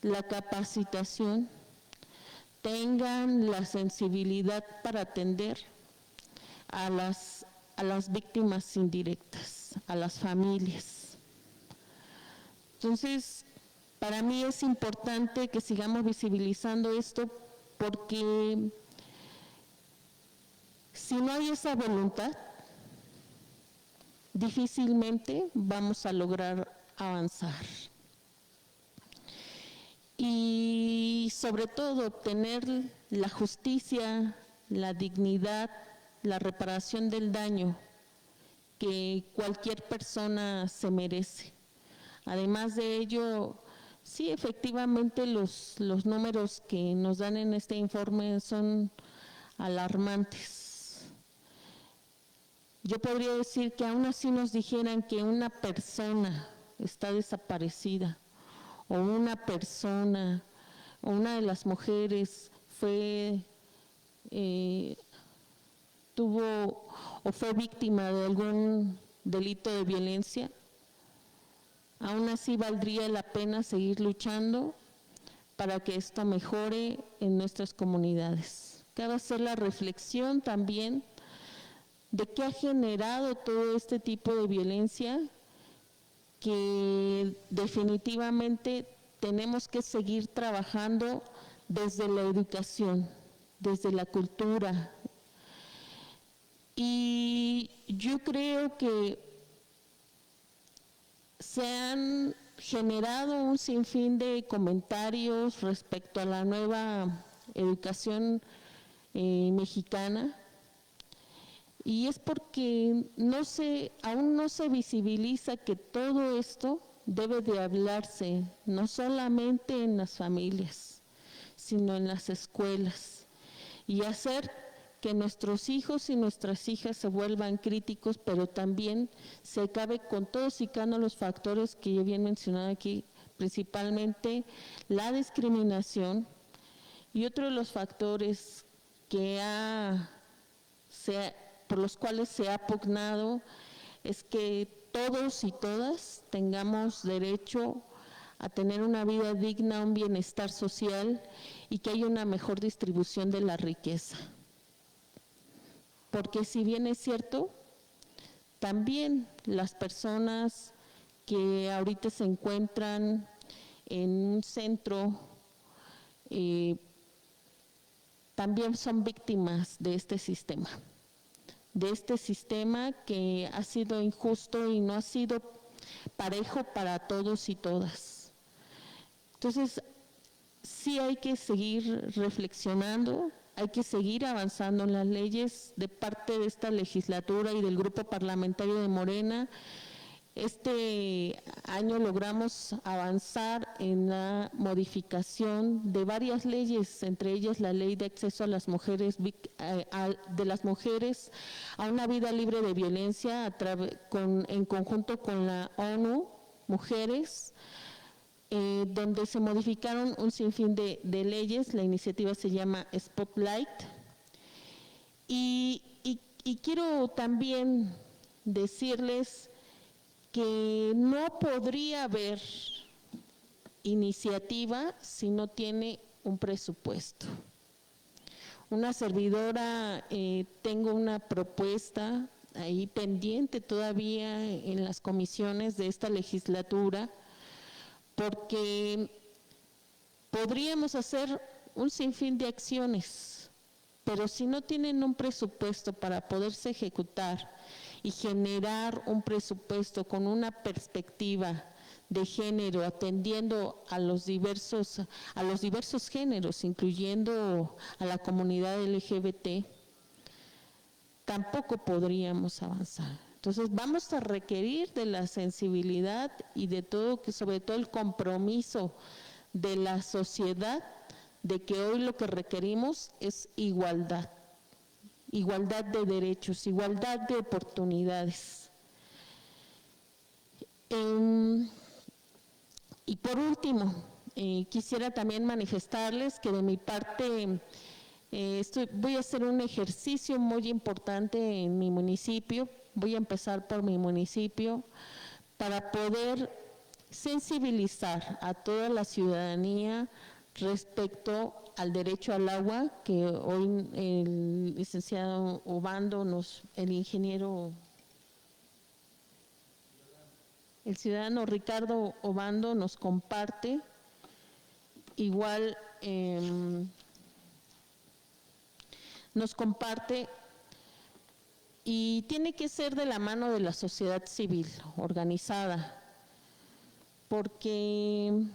la capacitación, tengan la sensibilidad para atender a las víctimas indirectas, a las familias. Entonces, para mí es importante que sigamos visibilizando esto, porque si no hay esa voluntad, difícilmente vamos a lograr avanzar. Y sobre todo obtener la justicia, la dignidad, la reparación del daño que cualquier persona se merece. Además de ello, sí, efectivamente los números que nos dan en este informe son alarmantes. Yo podría decir que aún así nos dijeran que una persona está desaparecida, o una persona, o una de las mujeres fue víctima de algún delito de violencia, aún así valdría la pena seguir luchando para que esto mejore en nuestras comunidades. Cabe hacer la reflexión también de qué ha generado todo este tipo de violencia, que definitivamente tenemos que seguir trabajando desde la educación, desde la cultura. Y yo creo que se han generado un sinfín de comentarios respecto a la nueva educación mexicana, y es porque aún no se visibiliza que todo esto debe de hablarse, no solamente en las familias, sino en las escuelas, y hacer que nuestros hijos y nuestras hijas se vuelvan críticos, pero también se acabe con todos y cada uno de los factores que yo bien mencionado aquí, principalmente la discriminación, y otro de los factores que por los cuales se ha pugnado es que todos y todas tengamos derecho a tener una vida digna, un bienestar social, y que haya una mejor distribución de la riqueza. Porque si bien es cierto, también las personas que ahorita se encuentran en un centro también son víctimas de este sistema. de este sistema que ha sido injusto y no ha sido parejo para todos y todas. Entonces, sí hay que seguir reflexionando, hay que seguir avanzando en las leyes de parte de esta legislatura y del grupo parlamentario de Morena. Este año logramos avanzar en la modificación de varias leyes, entre ellas la ley de acceso a las mujeres, de las mujeres a una vida libre de violencia en conjunto con la ONU Mujeres, donde se modificaron un sinfín de leyes. La iniciativa se llama Spotlight. Y quiero también decirles que no podría haber iniciativa si no tiene un presupuesto. Una servidora, tengo una propuesta ahí pendiente todavía en las comisiones de esta legislatura, porque podríamos hacer un sinfín de acciones, pero si no tienen un presupuesto para poderse ejecutar y generar un presupuesto con una perspectiva de género, atendiendo a los diversos géneros, incluyendo a la comunidad LGBT, tampoco podríamos avanzar. Entonces vamos a requerir de la sensibilidad y de todo, que sobre todo el compromiso de la sociedad, de que hoy lo que requerimos es igualdad. Igualdad de derechos, igualdad de oportunidades. Y por último, quisiera también manifestarles que de mi parte voy a hacer un ejercicio muy importante en mi municipio. Voy a empezar por mi municipio para poder sensibilizar a toda la ciudadanía respecto al derecho al agua, que hoy el licenciado Obando, el ciudadano Ricardo Obando nos comparte. Igual nos comparte, y tiene que ser de la mano de la sociedad civil organizada, porque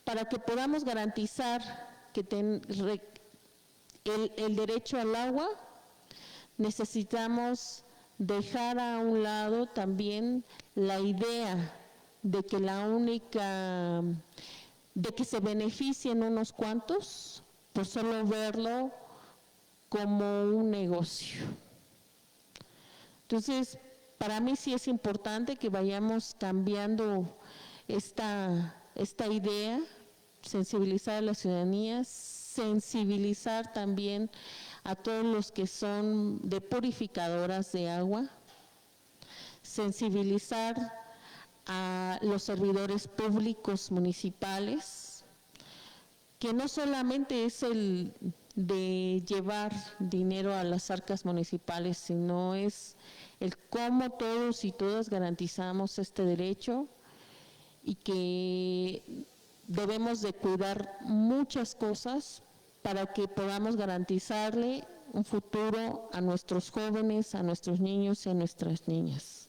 para que podamos garantizar que el derecho al agua, necesitamos dejar a un lado también la idea de que de que se beneficien unos cuantos por solo verlo como un negocio. Entonces, para mí sí es importante que vayamos cambiando esta idea, sensibilizar a la ciudadanía, sensibilizar también a todos los que son de purificadoras de agua, sensibilizar a los servidores públicos municipales, que no solamente es el de llevar dinero a las arcas municipales, sino es el cómo todos y todas garantizamos este derecho, y que debemos de cuidar muchas cosas para que podamos garantizarle un futuro a nuestros jóvenes, a nuestros niños y a nuestras niñas.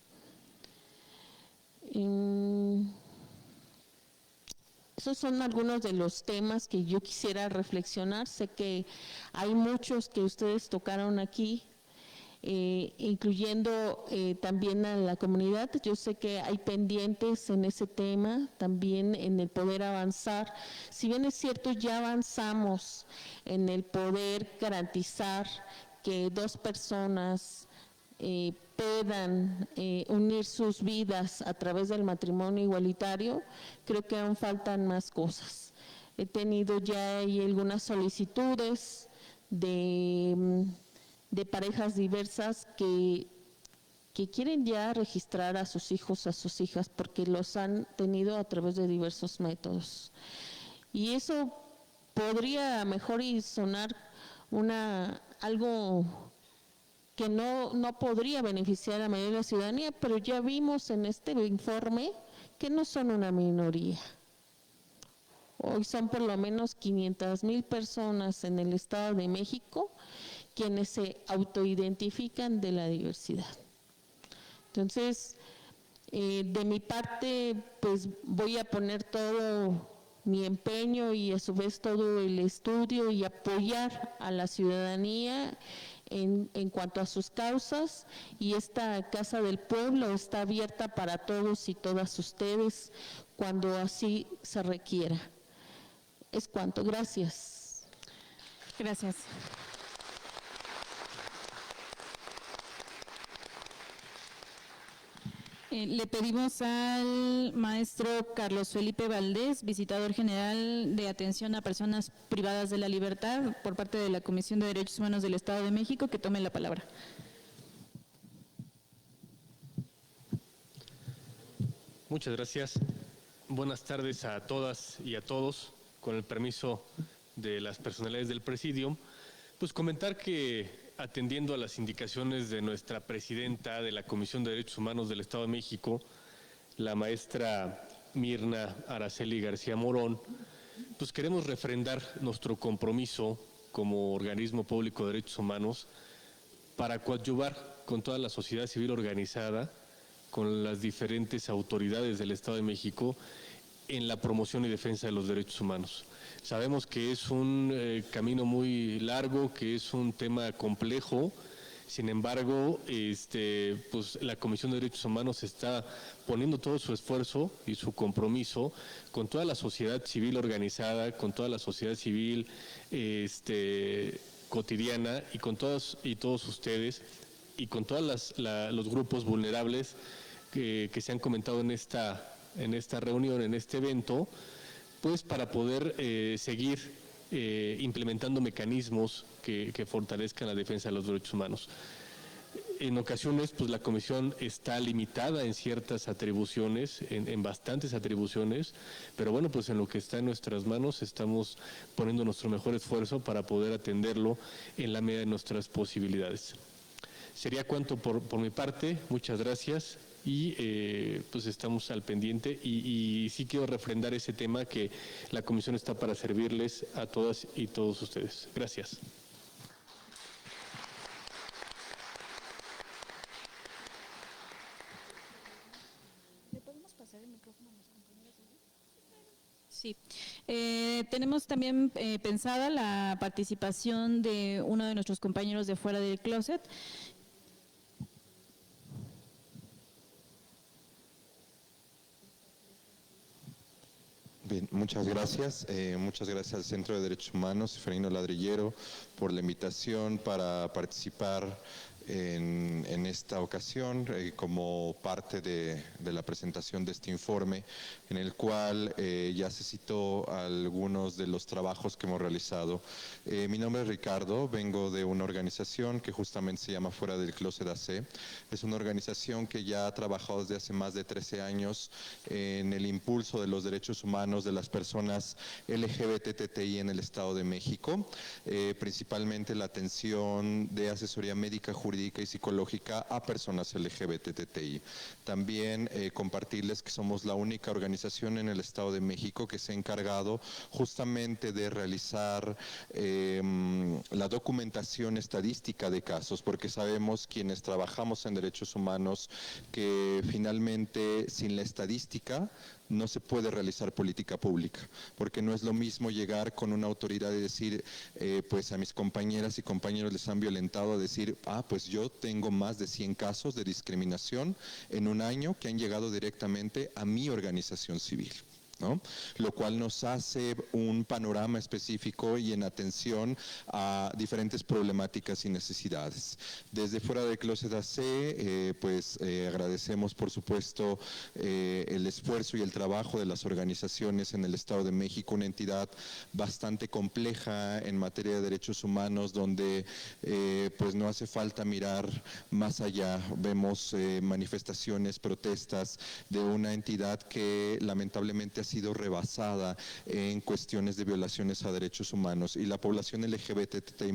Esos son algunos de los temas que yo quisiera reflexionar. Sé que hay muchos que ustedes tocaron aquí, incluyendo también a la comunidad. Yo sé que hay pendientes en ese tema, también en el poder avanzar. Si bien es cierto, ya avanzamos en el poder garantizar que dos personas puedan unir sus vidas a través del matrimonio igualitario, creo que aún faltan más cosas. He tenido ya ahí algunas solicitudes de parejas diversas que quieren ya registrar a sus hijos, a sus hijas, porque los han tenido a través de diversos métodos. Y eso podría mejor y sonar algo que no podría beneficiar a la mayoría de la ciudadanía, pero ya vimos en este informe que no son una minoría. Hoy son por lo menos 500,000 personas en el Estado de México quienes se autoidentifican de la diversidad. Entonces, de mi parte, pues voy a poner todo mi empeño y a su vez todo el estudio y apoyar a la ciudadanía en cuanto a sus causas, y esta Casa del Pueblo está abierta para todos y todas ustedes cuando así se requiera. Es cuanto. Gracias. Gracias. Le pedimos al maestro Carlos Felipe Valdés, visitador general de atención a personas privadas de la libertad por parte de la Comisión de Derechos Humanos del Estado de México, que tome la palabra. Muchas gracias. Buenas tardes a todas y a todos. Con el permiso de las personalidades del Presidium, pues comentar que, atendiendo a las indicaciones de nuestra presidenta de la Comisión de Derechos Humanos del Estado de México, la maestra Mirna Araceli García Morón, pues queremos refrendar nuestro compromiso como organismo público de derechos humanos para coadyuvar con toda la sociedad civil organizada, con las diferentes autoridades del Estado de México en la promoción y defensa de los derechos humanos. Sabemos que es un camino muy largo, que es un tema complejo. Sin embargo, pues la Comisión de Derechos Humanos está poniendo todo su esfuerzo y su compromiso con toda la sociedad civil organizada, con toda la sociedad civil cotidiana, y con todas y todos ustedes, y con todos los grupos vulnerables que se han comentado en esta reunión, en este evento, pues para poder seguir implementando mecanismos que fortalezcan la defensa de los derechos humanos. En ocasiones, pues la Comisión está limitada en ciertas atribuciones, en bastantes atribuciones, pero bueno, pues en lo que está en nuestras manos estamos poniendo nuestro mejor esfuerzo para poder atenderlo en la medida de nuestras posibilidades. Sería cuanto por mi parte. Muchas gracias. Y pues estamos al pendiente, y sí quiero refrendar ese tema, que la Comisión está para servirles a todas y todos ustedes. Gracias. ¿Le podemos pasar el micrófono a los compañeros? Sí. Tenemos también pensada la participación de uno de nuestros compañeros de Fuera del Closet. Bien, muchas gracias. Muchas gracias al Centro de Derechos Humanos, Seferino Ladrillero, por la invitación para participar en esta ocasión como parte de la presentación de este informe, en el cual ya se citó algunos de los trabajos que hemos realizado. Mi nombre es Ricardo, vengo de una organización que justamente se llama Fuera del Closet AC. Es una organización que ya ha trabajado desde hace más de 13 años en el impulso de los derechos humanos de las personas LGBTTI en el Estado de México, principalmente la atención de asesoría médica, jurídica y psicológica a personas LGBTTI. También compartirles que somos la única organización en el Estado de México que se ha encargado justamente de realizar la documentación estadística de casos, porque sabemos quienes trabajamos en derechos humanos que finalmente sin la estadística no se puede realizar política pública, porque no es lo mismo llegar con una autoridad y decir, pues a mis compañeras y compañeros les han violentado, a decir, pues yo tengo más de 100 casos de discriminación en un año que han llegado directamente a mi organización civil, ¿no? Lo cual nos hace un panorama específico y en atención a diferentes problemáticas y necesidades. Desde Fuera del Closet AC, agradecemos por supuesto el esfuerzo y el trabajo de las organizaciones en el Estado de México, una entidad bastante compleja en materia de derechos humanos, donde pues no hace falta mirar más allá. Vemos manifestaciones, protestas de una entidad que lamentablemente ha sido rebasada en cuestiones de violaciones a derechos humanos, y la población LGBTI+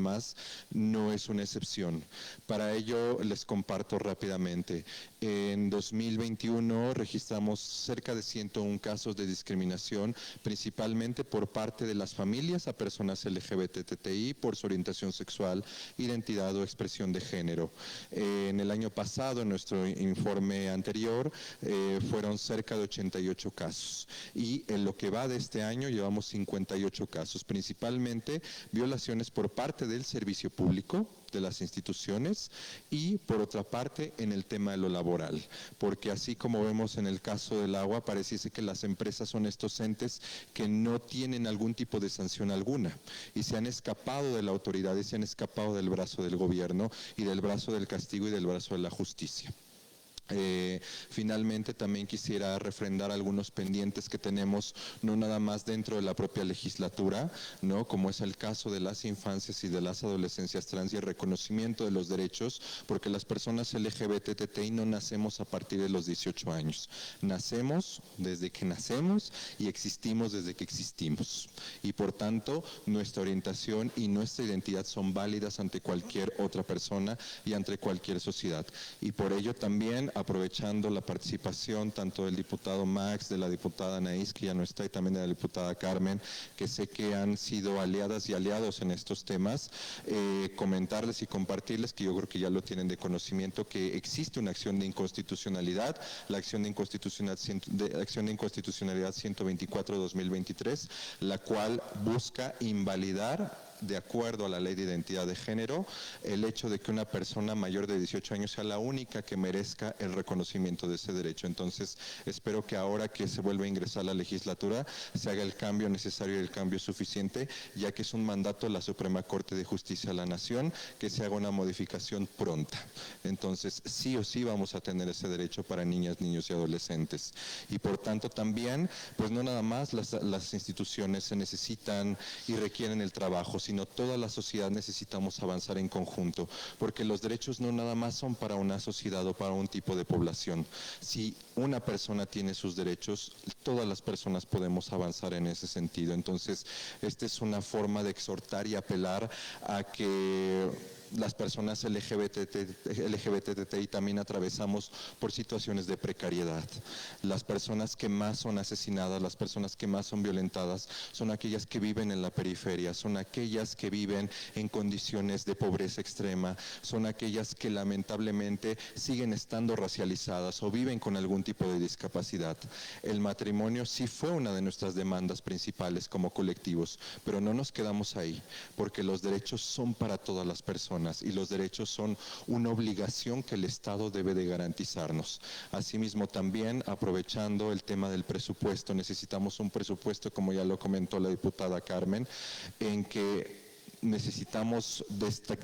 no es una excepción. Para ello les comparto rápidamente. En 2021 registramos cerca de 101 casos de discriminación, principalmente por parte de las familias a personas LGBTI por su orientación sexual, identidad o expresión de género. En el año pasado, en nuestro informe anterior, fueron cerca de 88 casos, y en lo que va de este año llevamos 58 casos, principalmente violaciones por parte del servicio público, de las instituciones, y por otra parte en el tema de lo laboral, porque así como vemos en el caso del agua, pareciese que las empresas son estos entes que no tienen algún tipo de sanción alguna y se han escapado de la autoridad y se han escapado del brazo del gobierno y del brazo del castigo y del brazo de la justicia. Finalmente también quisiera refrendar algunos pendientes que tenemos, no nada más dentro de la propia legislatura, ¿no?, como es el caso de las infancias y de las adolescencias trans y el reconocimiento de los derechos, porque las personas LGBTI no nacemos a partir de los 18 años, nacemos desde que nacemos y existimos desde que existimos, y por tanto nuestra orientación y nuestra identidad son válidas ante cualquier otra persona y ante cualquier sociedad, y por ello también, aprovechando la participación tanto del diputado Max, de la diputada Anaís, que ya no está, y también de la diputada Carmen, que sé que han sido aliadas y aliados en estos temas, comentarles y compartirles, que yo creo que ya lo tienen de conocimiento, que existe una acción de inconstitucionalidad, la acción de inconstitucionalidad 124/2023, la cual busca invalidar, de acuerdo a la Ley de Identidad de Género, el hecho de que una persona mayor de 18 años sea la única que merezca el reconocimiento de ese derecho. Entonces, espero que ahora que se vuelva a ingresar a la legislatura, se haga el cambio necesario y el cambio suficiente, ya que es un mandato de la Suprema Corte de Justicia de la Nación que se haga una modificación pronta. Entonces, sí o sí vamos a tener ese derecho para niñas, niños y adolescentes. Y por tanto también, pues no nada más las instituciones se necesitan y requieren el trabajo, sino toda la sociedad necesitamos avanzar en conjunto, porque los derechos no nada más son para una sociedad o para un tipo de población. Si una persona tiene sus derechos, todas las personas podemos avanzar en ese sentido. Entonces, esta es una forma de exhortar y apelar a que las personas LGBTI también atravesamos por situaciones de precariedad. Las personas que más son asesinadas, las personas que más son violentadas, son aquellas que viven en la periferia, son aquellas que viven en condiciones de pobreza extrema, son aquellas que lamentablemente siguen estando racializadas o viven con algún tipo de discapacidad. El matrimonio sí fue una de nuestras demandas principales como colectivos, pero no nos quedamos ahí, porque los derechos son para todas las personas y los derechos son una obligación que el Estado debe de garantizarnos. Asimismo también, aprovechando el tema del presupuesto, necesitamos un presupuesto, como ya lo comentó la diputada Carmen, en que necesitamos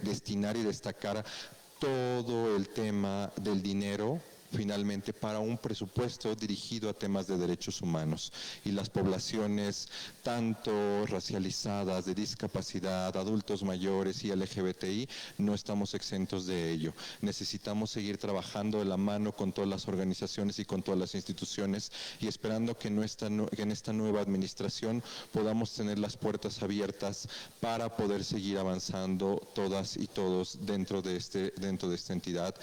destinar y destacar todo el tema del dinero finalmente para un presupuesto dirigido a temas de derechos humanos, y las poblaciones tanto racializadas, de discapacidad, adultos mayores y LGBTI no estamos exentos de ello. Necesitamos seguir trabajando de la mano con todas las organizaciones y con todas las instituciones, y esperando que en esta nueva administración podamos tener las puertas abiertas para poder seguir avanzando todas y todos dentro de esta entidad,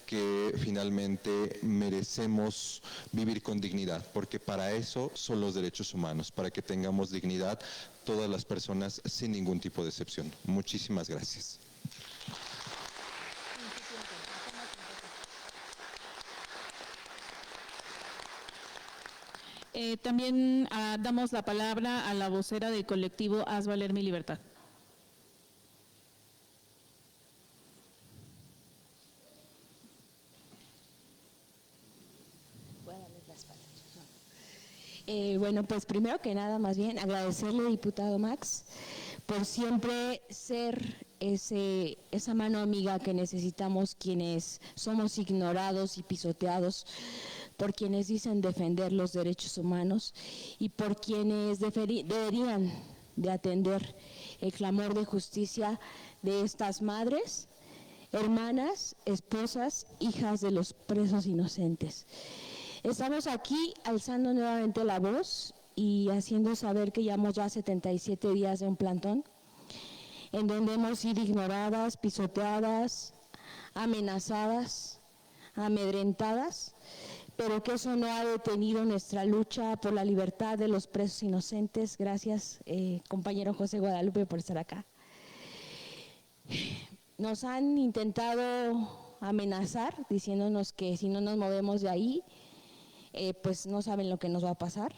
que finalmente merecemos vivir con dignidad, porque para eso son los derechos humanos, para que tengamos dignidad todas las personas sin ningún tipo de excepción. Muchísimas gracias. También damos la palabra a la vocera del colectivo Haz Valer Mi Libertad. Bueno, pues primero que nada, más bien agradecerle, diputado Max, por siempre ser esa mano amiga que necesitamos quienes somos ignorados y pisoteados, por quienes dicen defender los derechos humanos y por quienes deberían de atender el clamor de justicia de estas madres, hermanas, esposas, hijas de los presos inocentes. Estamos aquí alzando nuevamente la voz y haciendo saber que llevamos ya 77 días de un plantón, en donde hemos sido ignoradas, pisoteadas, amenazadas, amedrentadas, pero que eso no ha detenido nuestra lucha por la libertad de los presos inocentes. Gracias, compañero José Guadalupe, por estar acá. Nos han intentado amenazar, diciéndonos que si no nos movemos de ahí, pues no saben lo que nos va a pasar.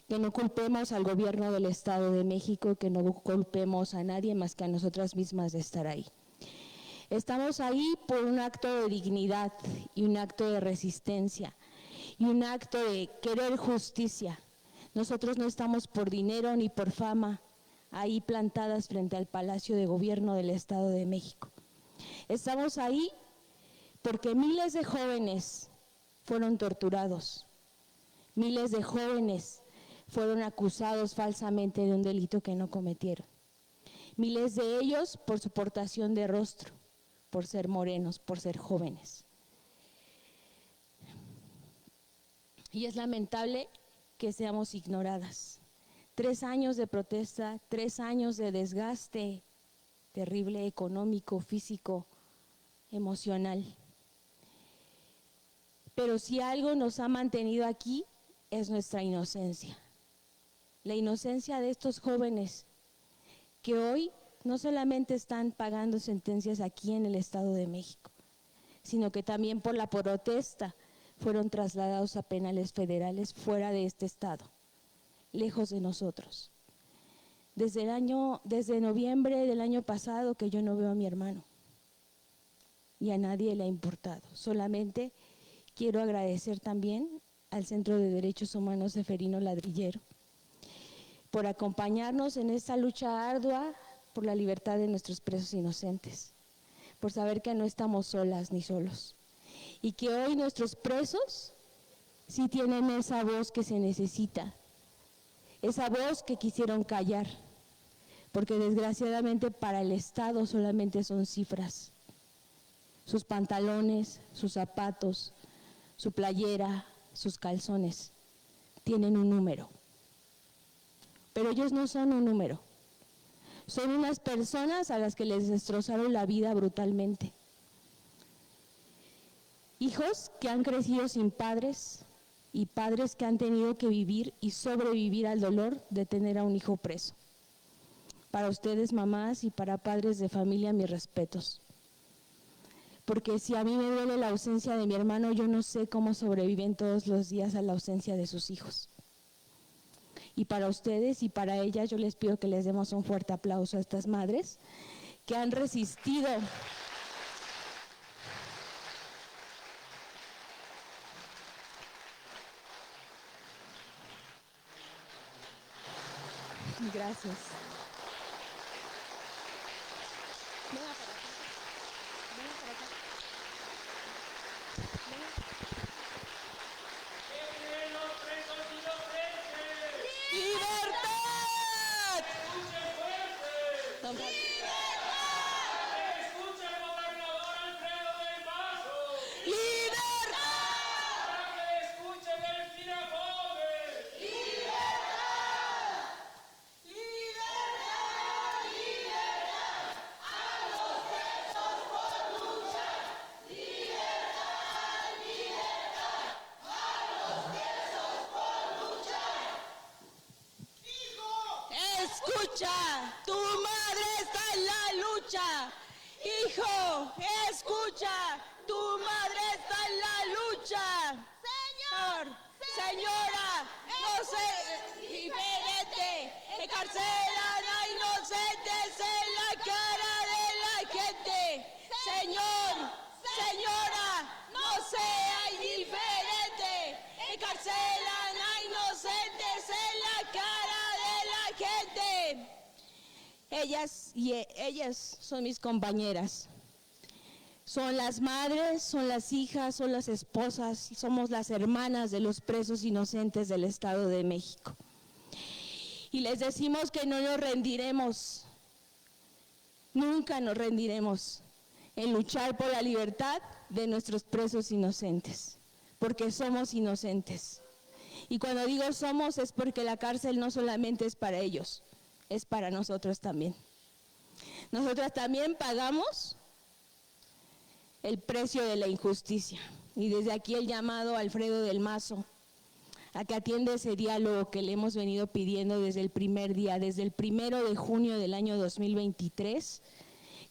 Que no culpemos al gobierno del Estado de México, que no culpemos a nadie más que a nosotras mismas de estar ahí. Estamos ahí por un acto de dignidad y un acto de resistencia y un acto de querer justicia. Nosotros no estamos por dinero ni por fama ahí plantadas frente al Palacio de Gobierno del Estado de México. Estamos ahí porque miles de jóvenes fueron torturados, miles de jóvenes fueron acusados falsamente de un delito que no cometieron, miles de ellos por su portación de rostro, por ser morenos, por ser jóvenes. Y es lamentable que seamos ignoradas. 3 años de protesta, 3 años de desgaste terrible, económico, físico, emocional. Pero si algo nos ha mantenido aquí es nuestra inocencia. La inocencia de estos jóvenes que hoy no solamente están pagando sentencias aquí en el Estado de México, sino que también por la protesta fueron trasladados a penales federales fuera de este estado, lejos de nosotros. Desde noviembre del año pasado que yo no veo a mi hermano y a nadie le ha importado. Solamente quiero agradecer también al Centro de Derechos Humanos Seferino Ladrillero por acompañarnos en esta lucha ardua por la libertad de nuestros presos inocentes, por saber que no estamos solas ni solos y que hoy nuestros presos sí tienen esa voz que se necesita, esa voz que quisieron callar, porque desgraciadamente para el Estado solamente son cifras. Sus pantalones, sus zapatos, su playera, sus calzones tienen un número, pero ellos no son un número. Son unas personas a las que les destrozaron la vida brutalmente. Hijos que han crecido sin padres y padres que han tenido que vivir y sobrevivir al dolor de tener a un hijo preso. Para ustedes, mamás, y para padres de familia, mis respetos. Porque si a mí me duele la ausencia de mi hermano, yo no sé cómo sobreviven todos los días a la ausencia de sus hijos. Y para ustedes y para ellas yo les pido que les demos un fuerte aplauso a estas madres que han resistido. Gracias. ¡Libertad! Escucha, tu madre está en la lucha. Hijo, escucha, tu madre está en la lucha. Señor, señora, no se libérete, encarcelan a inocentes en la cara de la gente. Señor, señora, no sea indiferente, encarcelan a inocentes en la cara de la gente. Ellas son mis compañeras. Son las madres, son las hijas, son las esposas, somos las hermanas de los presos inocentes del Estado de México. Y les decimos que no nos rendiremos, nunca nos rendiremos en luchar por la libertad de nuestros presos inocentes, porque somos inocentes. Y cuando digo somos es porque la cárcel no solamente es para ellos, es para nosotros también. Nosotras también pagamos el precio de la injusticia. Y desde aquí el llamado a Alfredo del Mazo a que atienda ese diálogo que le hemos venido pidiendo desde el primer día, desde el 1 de junio del año 2023,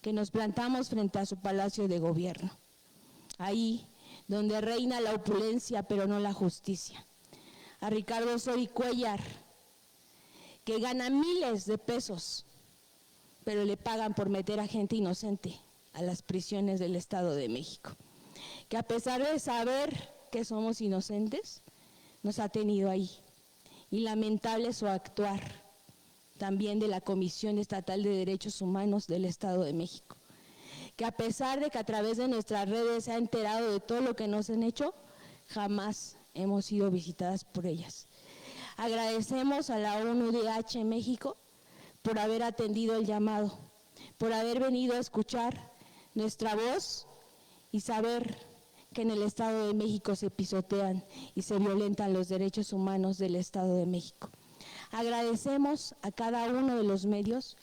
que nos plantamos frente a su palacio de gobierno. Ahí donde reina la opulencia pero no la justicia. A Ricardo Osorio Cuellar, que gana miles de pesos, pero le pagan por meter a gente inocente a las prisiones del Estado de México, que a pesar de saber que somos inocentes, nos ha tenido ahí. Y lamentable su actuar también de la Comisión Estatal de Derechos Humanos del Estado de México, que a pesar de que a través de nuestras redes se ha enterado de todo lo que nos han hecho, jamás hemos sido visitadas por ellas. Agradecemos a la ONU-DH México por haber atendido el llamado, por haber venido a escuchar nuestra voz y saber que en el Estado de México se pisotean y se violentan los derechos humanos del Estado de México. Agradecemos a cada uno de los medios,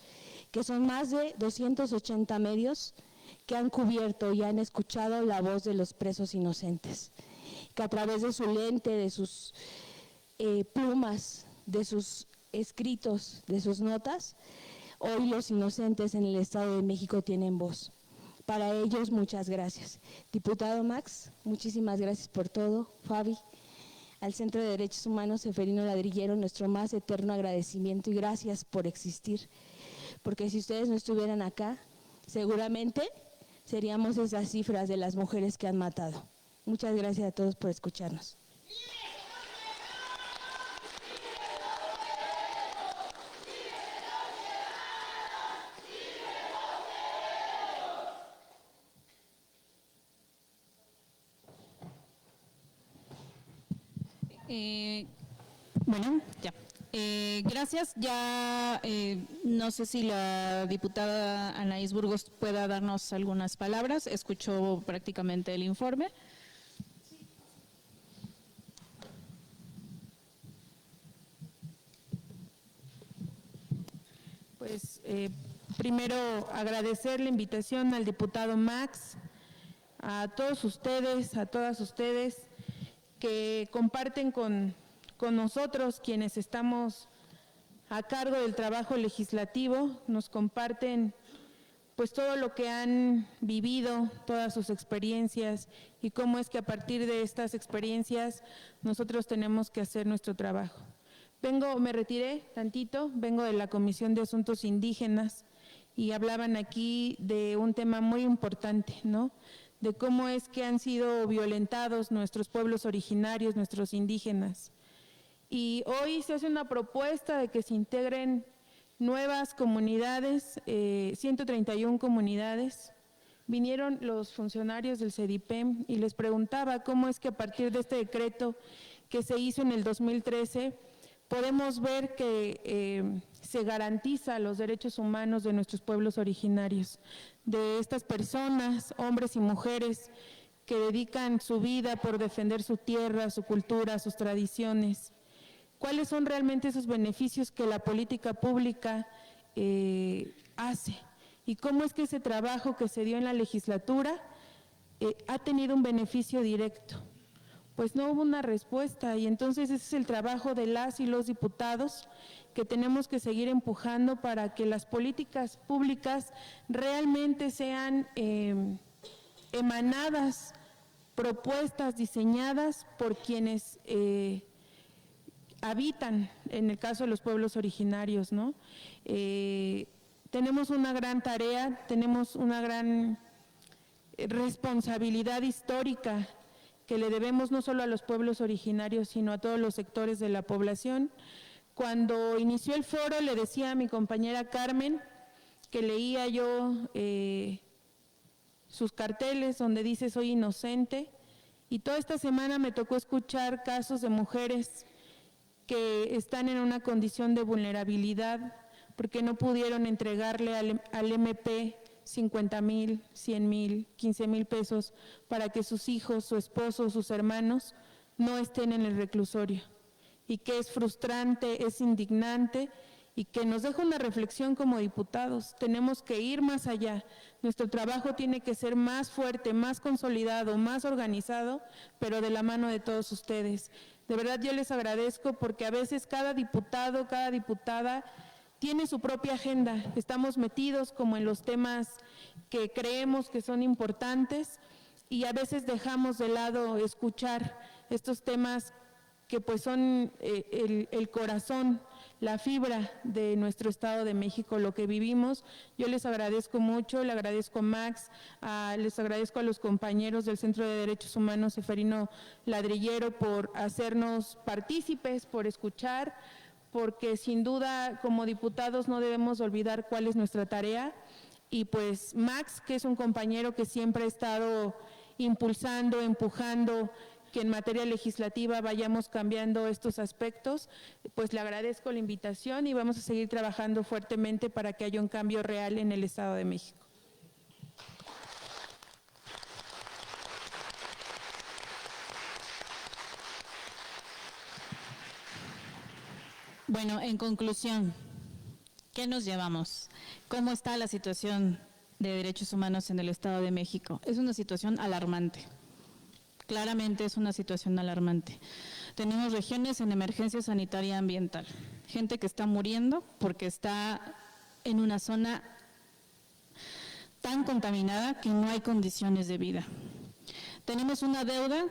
que son más de 280 medios, que han cubierto y han escuchado la voz de los presos inocentes, que a través de su lente, de sus plumas, de sus escritos, de sus notas, hoy los inocentes en el Estado de México tienen voz. Para ellos, muchas gracias. Diputado Max, muchísimas gracias por todo. Fabi, al Centro de Derechos Humanos Seferino Ladrillero, nuestro más eterno agradecimiento y gracias por existir. Porque si ustedes no estuvieran acá, seguramente seríamos esas cifras de las mujeres que han matado. Muchas gracias a todos por escucharnos. Bueno, ya. Gracias. Ya no sé si la diputada Anaís Burgos pueda darnos algunas palabras. Escuchó prácticamente el informe. Pues primero agradecer la invitación al diputado Max, a todos ustedes, a todas ustedes que comparten con nosotros, quienes estamos a cargo del trabajo legislativo, nos comparten pues todo lo que han vivido, todas sus experiencias y cómo es que a partir de estas experiencias nosotros tenemos que hacer nuestro trabajo. Me retiré tantito, vengo de la Comisión de Asuntos Indígenas y hablaban aquí de un tema muy importante, ¿no? De cómo es que han sido violentados nuestros pueblos originarios, nuestros indígenas. Y hoy se hace una propuesta de que se integren nuevas comunidades, 131 comunidades. Vinieron los funcionarios del CEDIPEM y les preguntaba cómo es que a partir de este decreto que se hizo en el 2013, podemos ver que se garantiza los derechos humanos de nuestros pueblos originarios, de estas personas, hombres y mujeres, que dedican su vida por defender su tierra, su cultura, sus tradiciones. ¿Cuáles son realmente esos beneficios que la política pública hace? ¿Y cómo es que ese trabajo que se dio en la legislatura ha tenido un beneficio directo? Pues no hubo una respuesta y entonces ese es el trabajo de las y los diputados que tenemos que seguir empujando para que las políticas públicas realmente sean emanadas, propuestas, diseñadas por quienes habitan, en el caso de los pueblos originarios, ¿no? Tenemos una gran tarea, tenemos una gran responsabilidad histórica que le debemos no solo a los pueblos originarios, sino a todos los sectores de la población. Cuando inició el foro le decía a mi compañera Carmen que leía yo sus carteles donde dice soy inocente, y toda esta semana me tocó escuchar casos de mujeres que están en una condición de vulnerabilidad porque no pudieron entregarle al MP 50,000, 100,000, 15,000 pesos para que sus hijos, su esposo, sus hermanos no estén en el reclusorio. y que es frustrante, es indignante y que nos deja una reflexión como diputados. Tenemos que ir más allá. Nuestro trabajo tiene que ser más fuerte, más consolidado, más organizado, pero de la mano de todos ustedes. De verdad yo les agradezco porque a veces cada diputado, cada diputada tiene su propia agenda. Estamos metidos como en los temas que creemos que son importantes y a veces dejamos de lado escuchar estos temas que pues son el corazón, la fibra de nuestro Estado de México, lo que vivimos. Yo les agradezco mucho, le agradezco a Max, les agradezco a los compañeros del Centro de Derechos Humanos Seferino Ladrillero por hacernos partícipes, por escuchar, porque sin duda como diputados no debemos olvidar cuál es nuestra tarea. Y pues Max, que es un compañero que siempre ha estado impulsando, empujando, que en materia legislativa vayamos cambiando estos aspectos, pues le agradezco la invitación y vamos a seguir trabajando fuertemente para que haya un cambio real en el Estado de México. Bueno, en conclusión, ¿qué nos llevamos? ¿Cómo está la situación de derechos humanos en el Estado de México? Es una situación alarmante. Claramente es una situación alarmante. Tenemos regiones en emergencia sanitaria ambiental, gente que está muriendo porque está en una zona tan contaminada que no hay condiciones de vida. Tenemos una deuda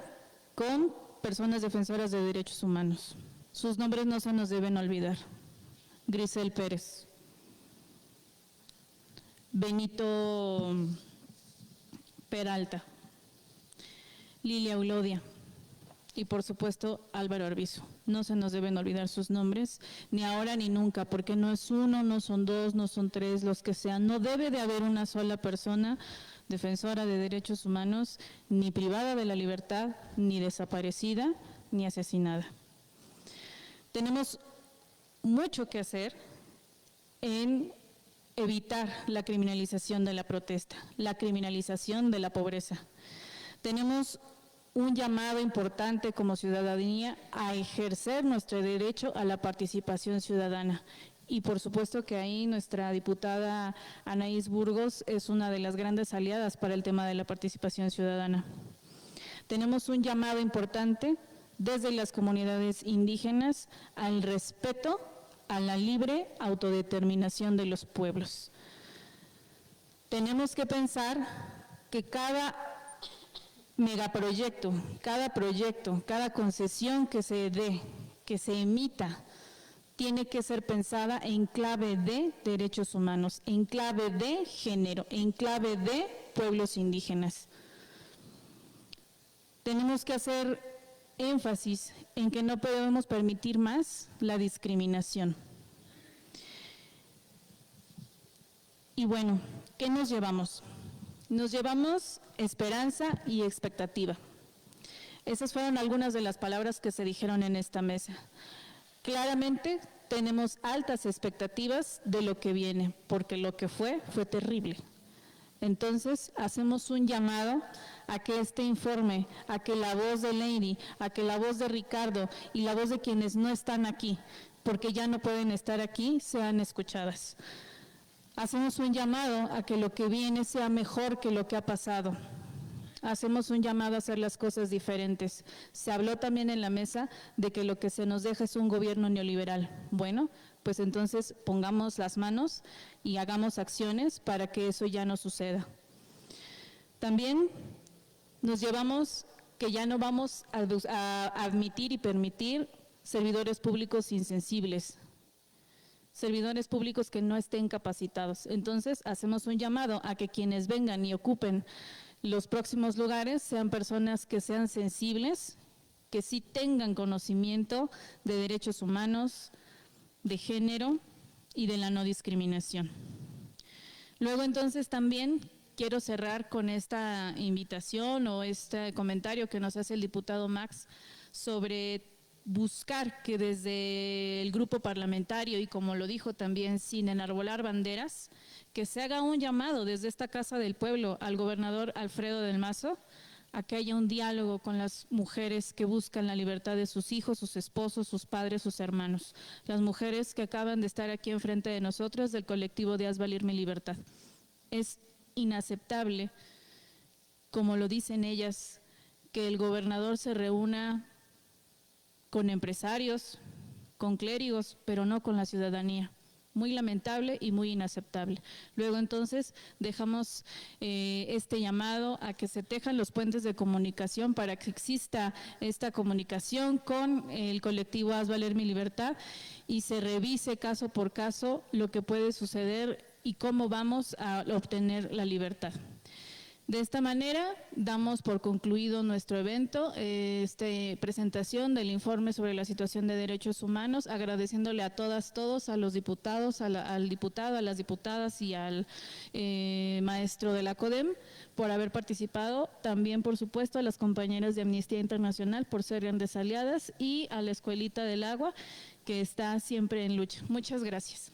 con personas defensoras de derechos humanos. Sus nombres no se nos deben olvidar. Grisel Pérez, Benito Peralta, Lilia Eulodia y por supuesto Álvaro Arbizu. No se nos deben olvidar sus nombres, ni ahora ni nunca, porque no es uno, no son dos, no son tres, los que sean. No debe de haber una sola persona defensora de derechos humanos, ni privada de la libertad, ni desaparecida, ni asesinada. Tenemos mucho que hacer en evitar la criminalización de la protesta, la criminalización de la pobreza. Tenemos un llamado importante como ciudadanía a ejercer nuestro derecho a la participación ciudadana. Y por supuesto que ahí nuestra diputada Anaís Burgos es una de las grandes aliadas para el tema de la participación ciudadana. Tenemos un llamado importante desde las comunidades indígenas al respeto a la libre autodeterminación de los pueblos. Tenemos que pensar que cada megaproyecto, cada proyecto, cada concesión que se dé, que se emita, tiene que ser pensada en clave de derechos humanos, en clave de género, en clave de pueblos indígenas. Tenemos que hacer énfasis en que no podemos permitir más la discriminación. Y bueno, ¿qué nos llevamos? Nos llevamos esperanza y expectativa. Esas fueron algunas de las palabras que se dijeron en esta mesa. Claramente tenemos altas expectativas de lo que viene, porque lo que fue terrible. Entonces, hacemos un llamado a que este informe, a que la voz de Lady, a que la voz de Ricardo y la voz de quienes no están aquí, porque ya no pueden estar aquí, sean escuchadas. Hacemos un llamado a que lo que viene sea mejor que lo que ha pasado. Hacemos un llamado a hacer las cosas diferentes. Se habló también en la mesa de que lo que se nos deja es un gobierno neoliberal. Bueno, pues entonces pongamos las manos y hagamos acciones para que eso ya no suceda. También nos llevamos que ya no vamos a admitir y permitir servidores públicos insensibles, servidores públicos que no estén capacitados. Entonces, hacemos un llamado a que quienes vengan y ocupen los próximos lugares sean personas que sean sensibles, que sí tengan conocimiento de derechos humanos, de género y de la no discriminación. Luego, entonces, también quiero cerrar con esta invitación o este comentario que nos hace el diputado Max sobre buscar que desde el grupo parlamentario y como lo dijo también sin enarbolar banderas, que se haga un llamado desde esta Casa del Pueblo al gobernador Alfredo del Mazo a que haya un diálogo con las mujeres que buscan la libertad de sus hijos, sus esposos, sus padres, sus hermanos. Las mujeres que acaban de estar aquí enfrente de nosotros del colectivo de Haz Valer Mi Libertad. Es inaceptable, como lo dicen ellas, que el gobernador se reúna con empresarios, con clérigos, pero no con la ciudadanía. Muy lamentable y muy inaceptable. Luego entonces dejamos este llamado a que se tejan los puentes de comunicación para que exista esta comunicación con el colectivo Haz Valer Mi Libertad y se revise caso por caso lo que puede suceder y cómo vamos a obtener la libertad. De esta manera, damos por concluido nuestro evento, presentación del informe sobre la situación de derechos humanos, agradeciéndole a todas, todos, a los diputados, al diputado, a las diputadas y al maestro de la CODEM por haber participado, también por supuesto a las compañeras de Amnistía Internacional por ser grandes aliadas y a la Escuelita del Agua que está siempre en lucha. Muchas gracias.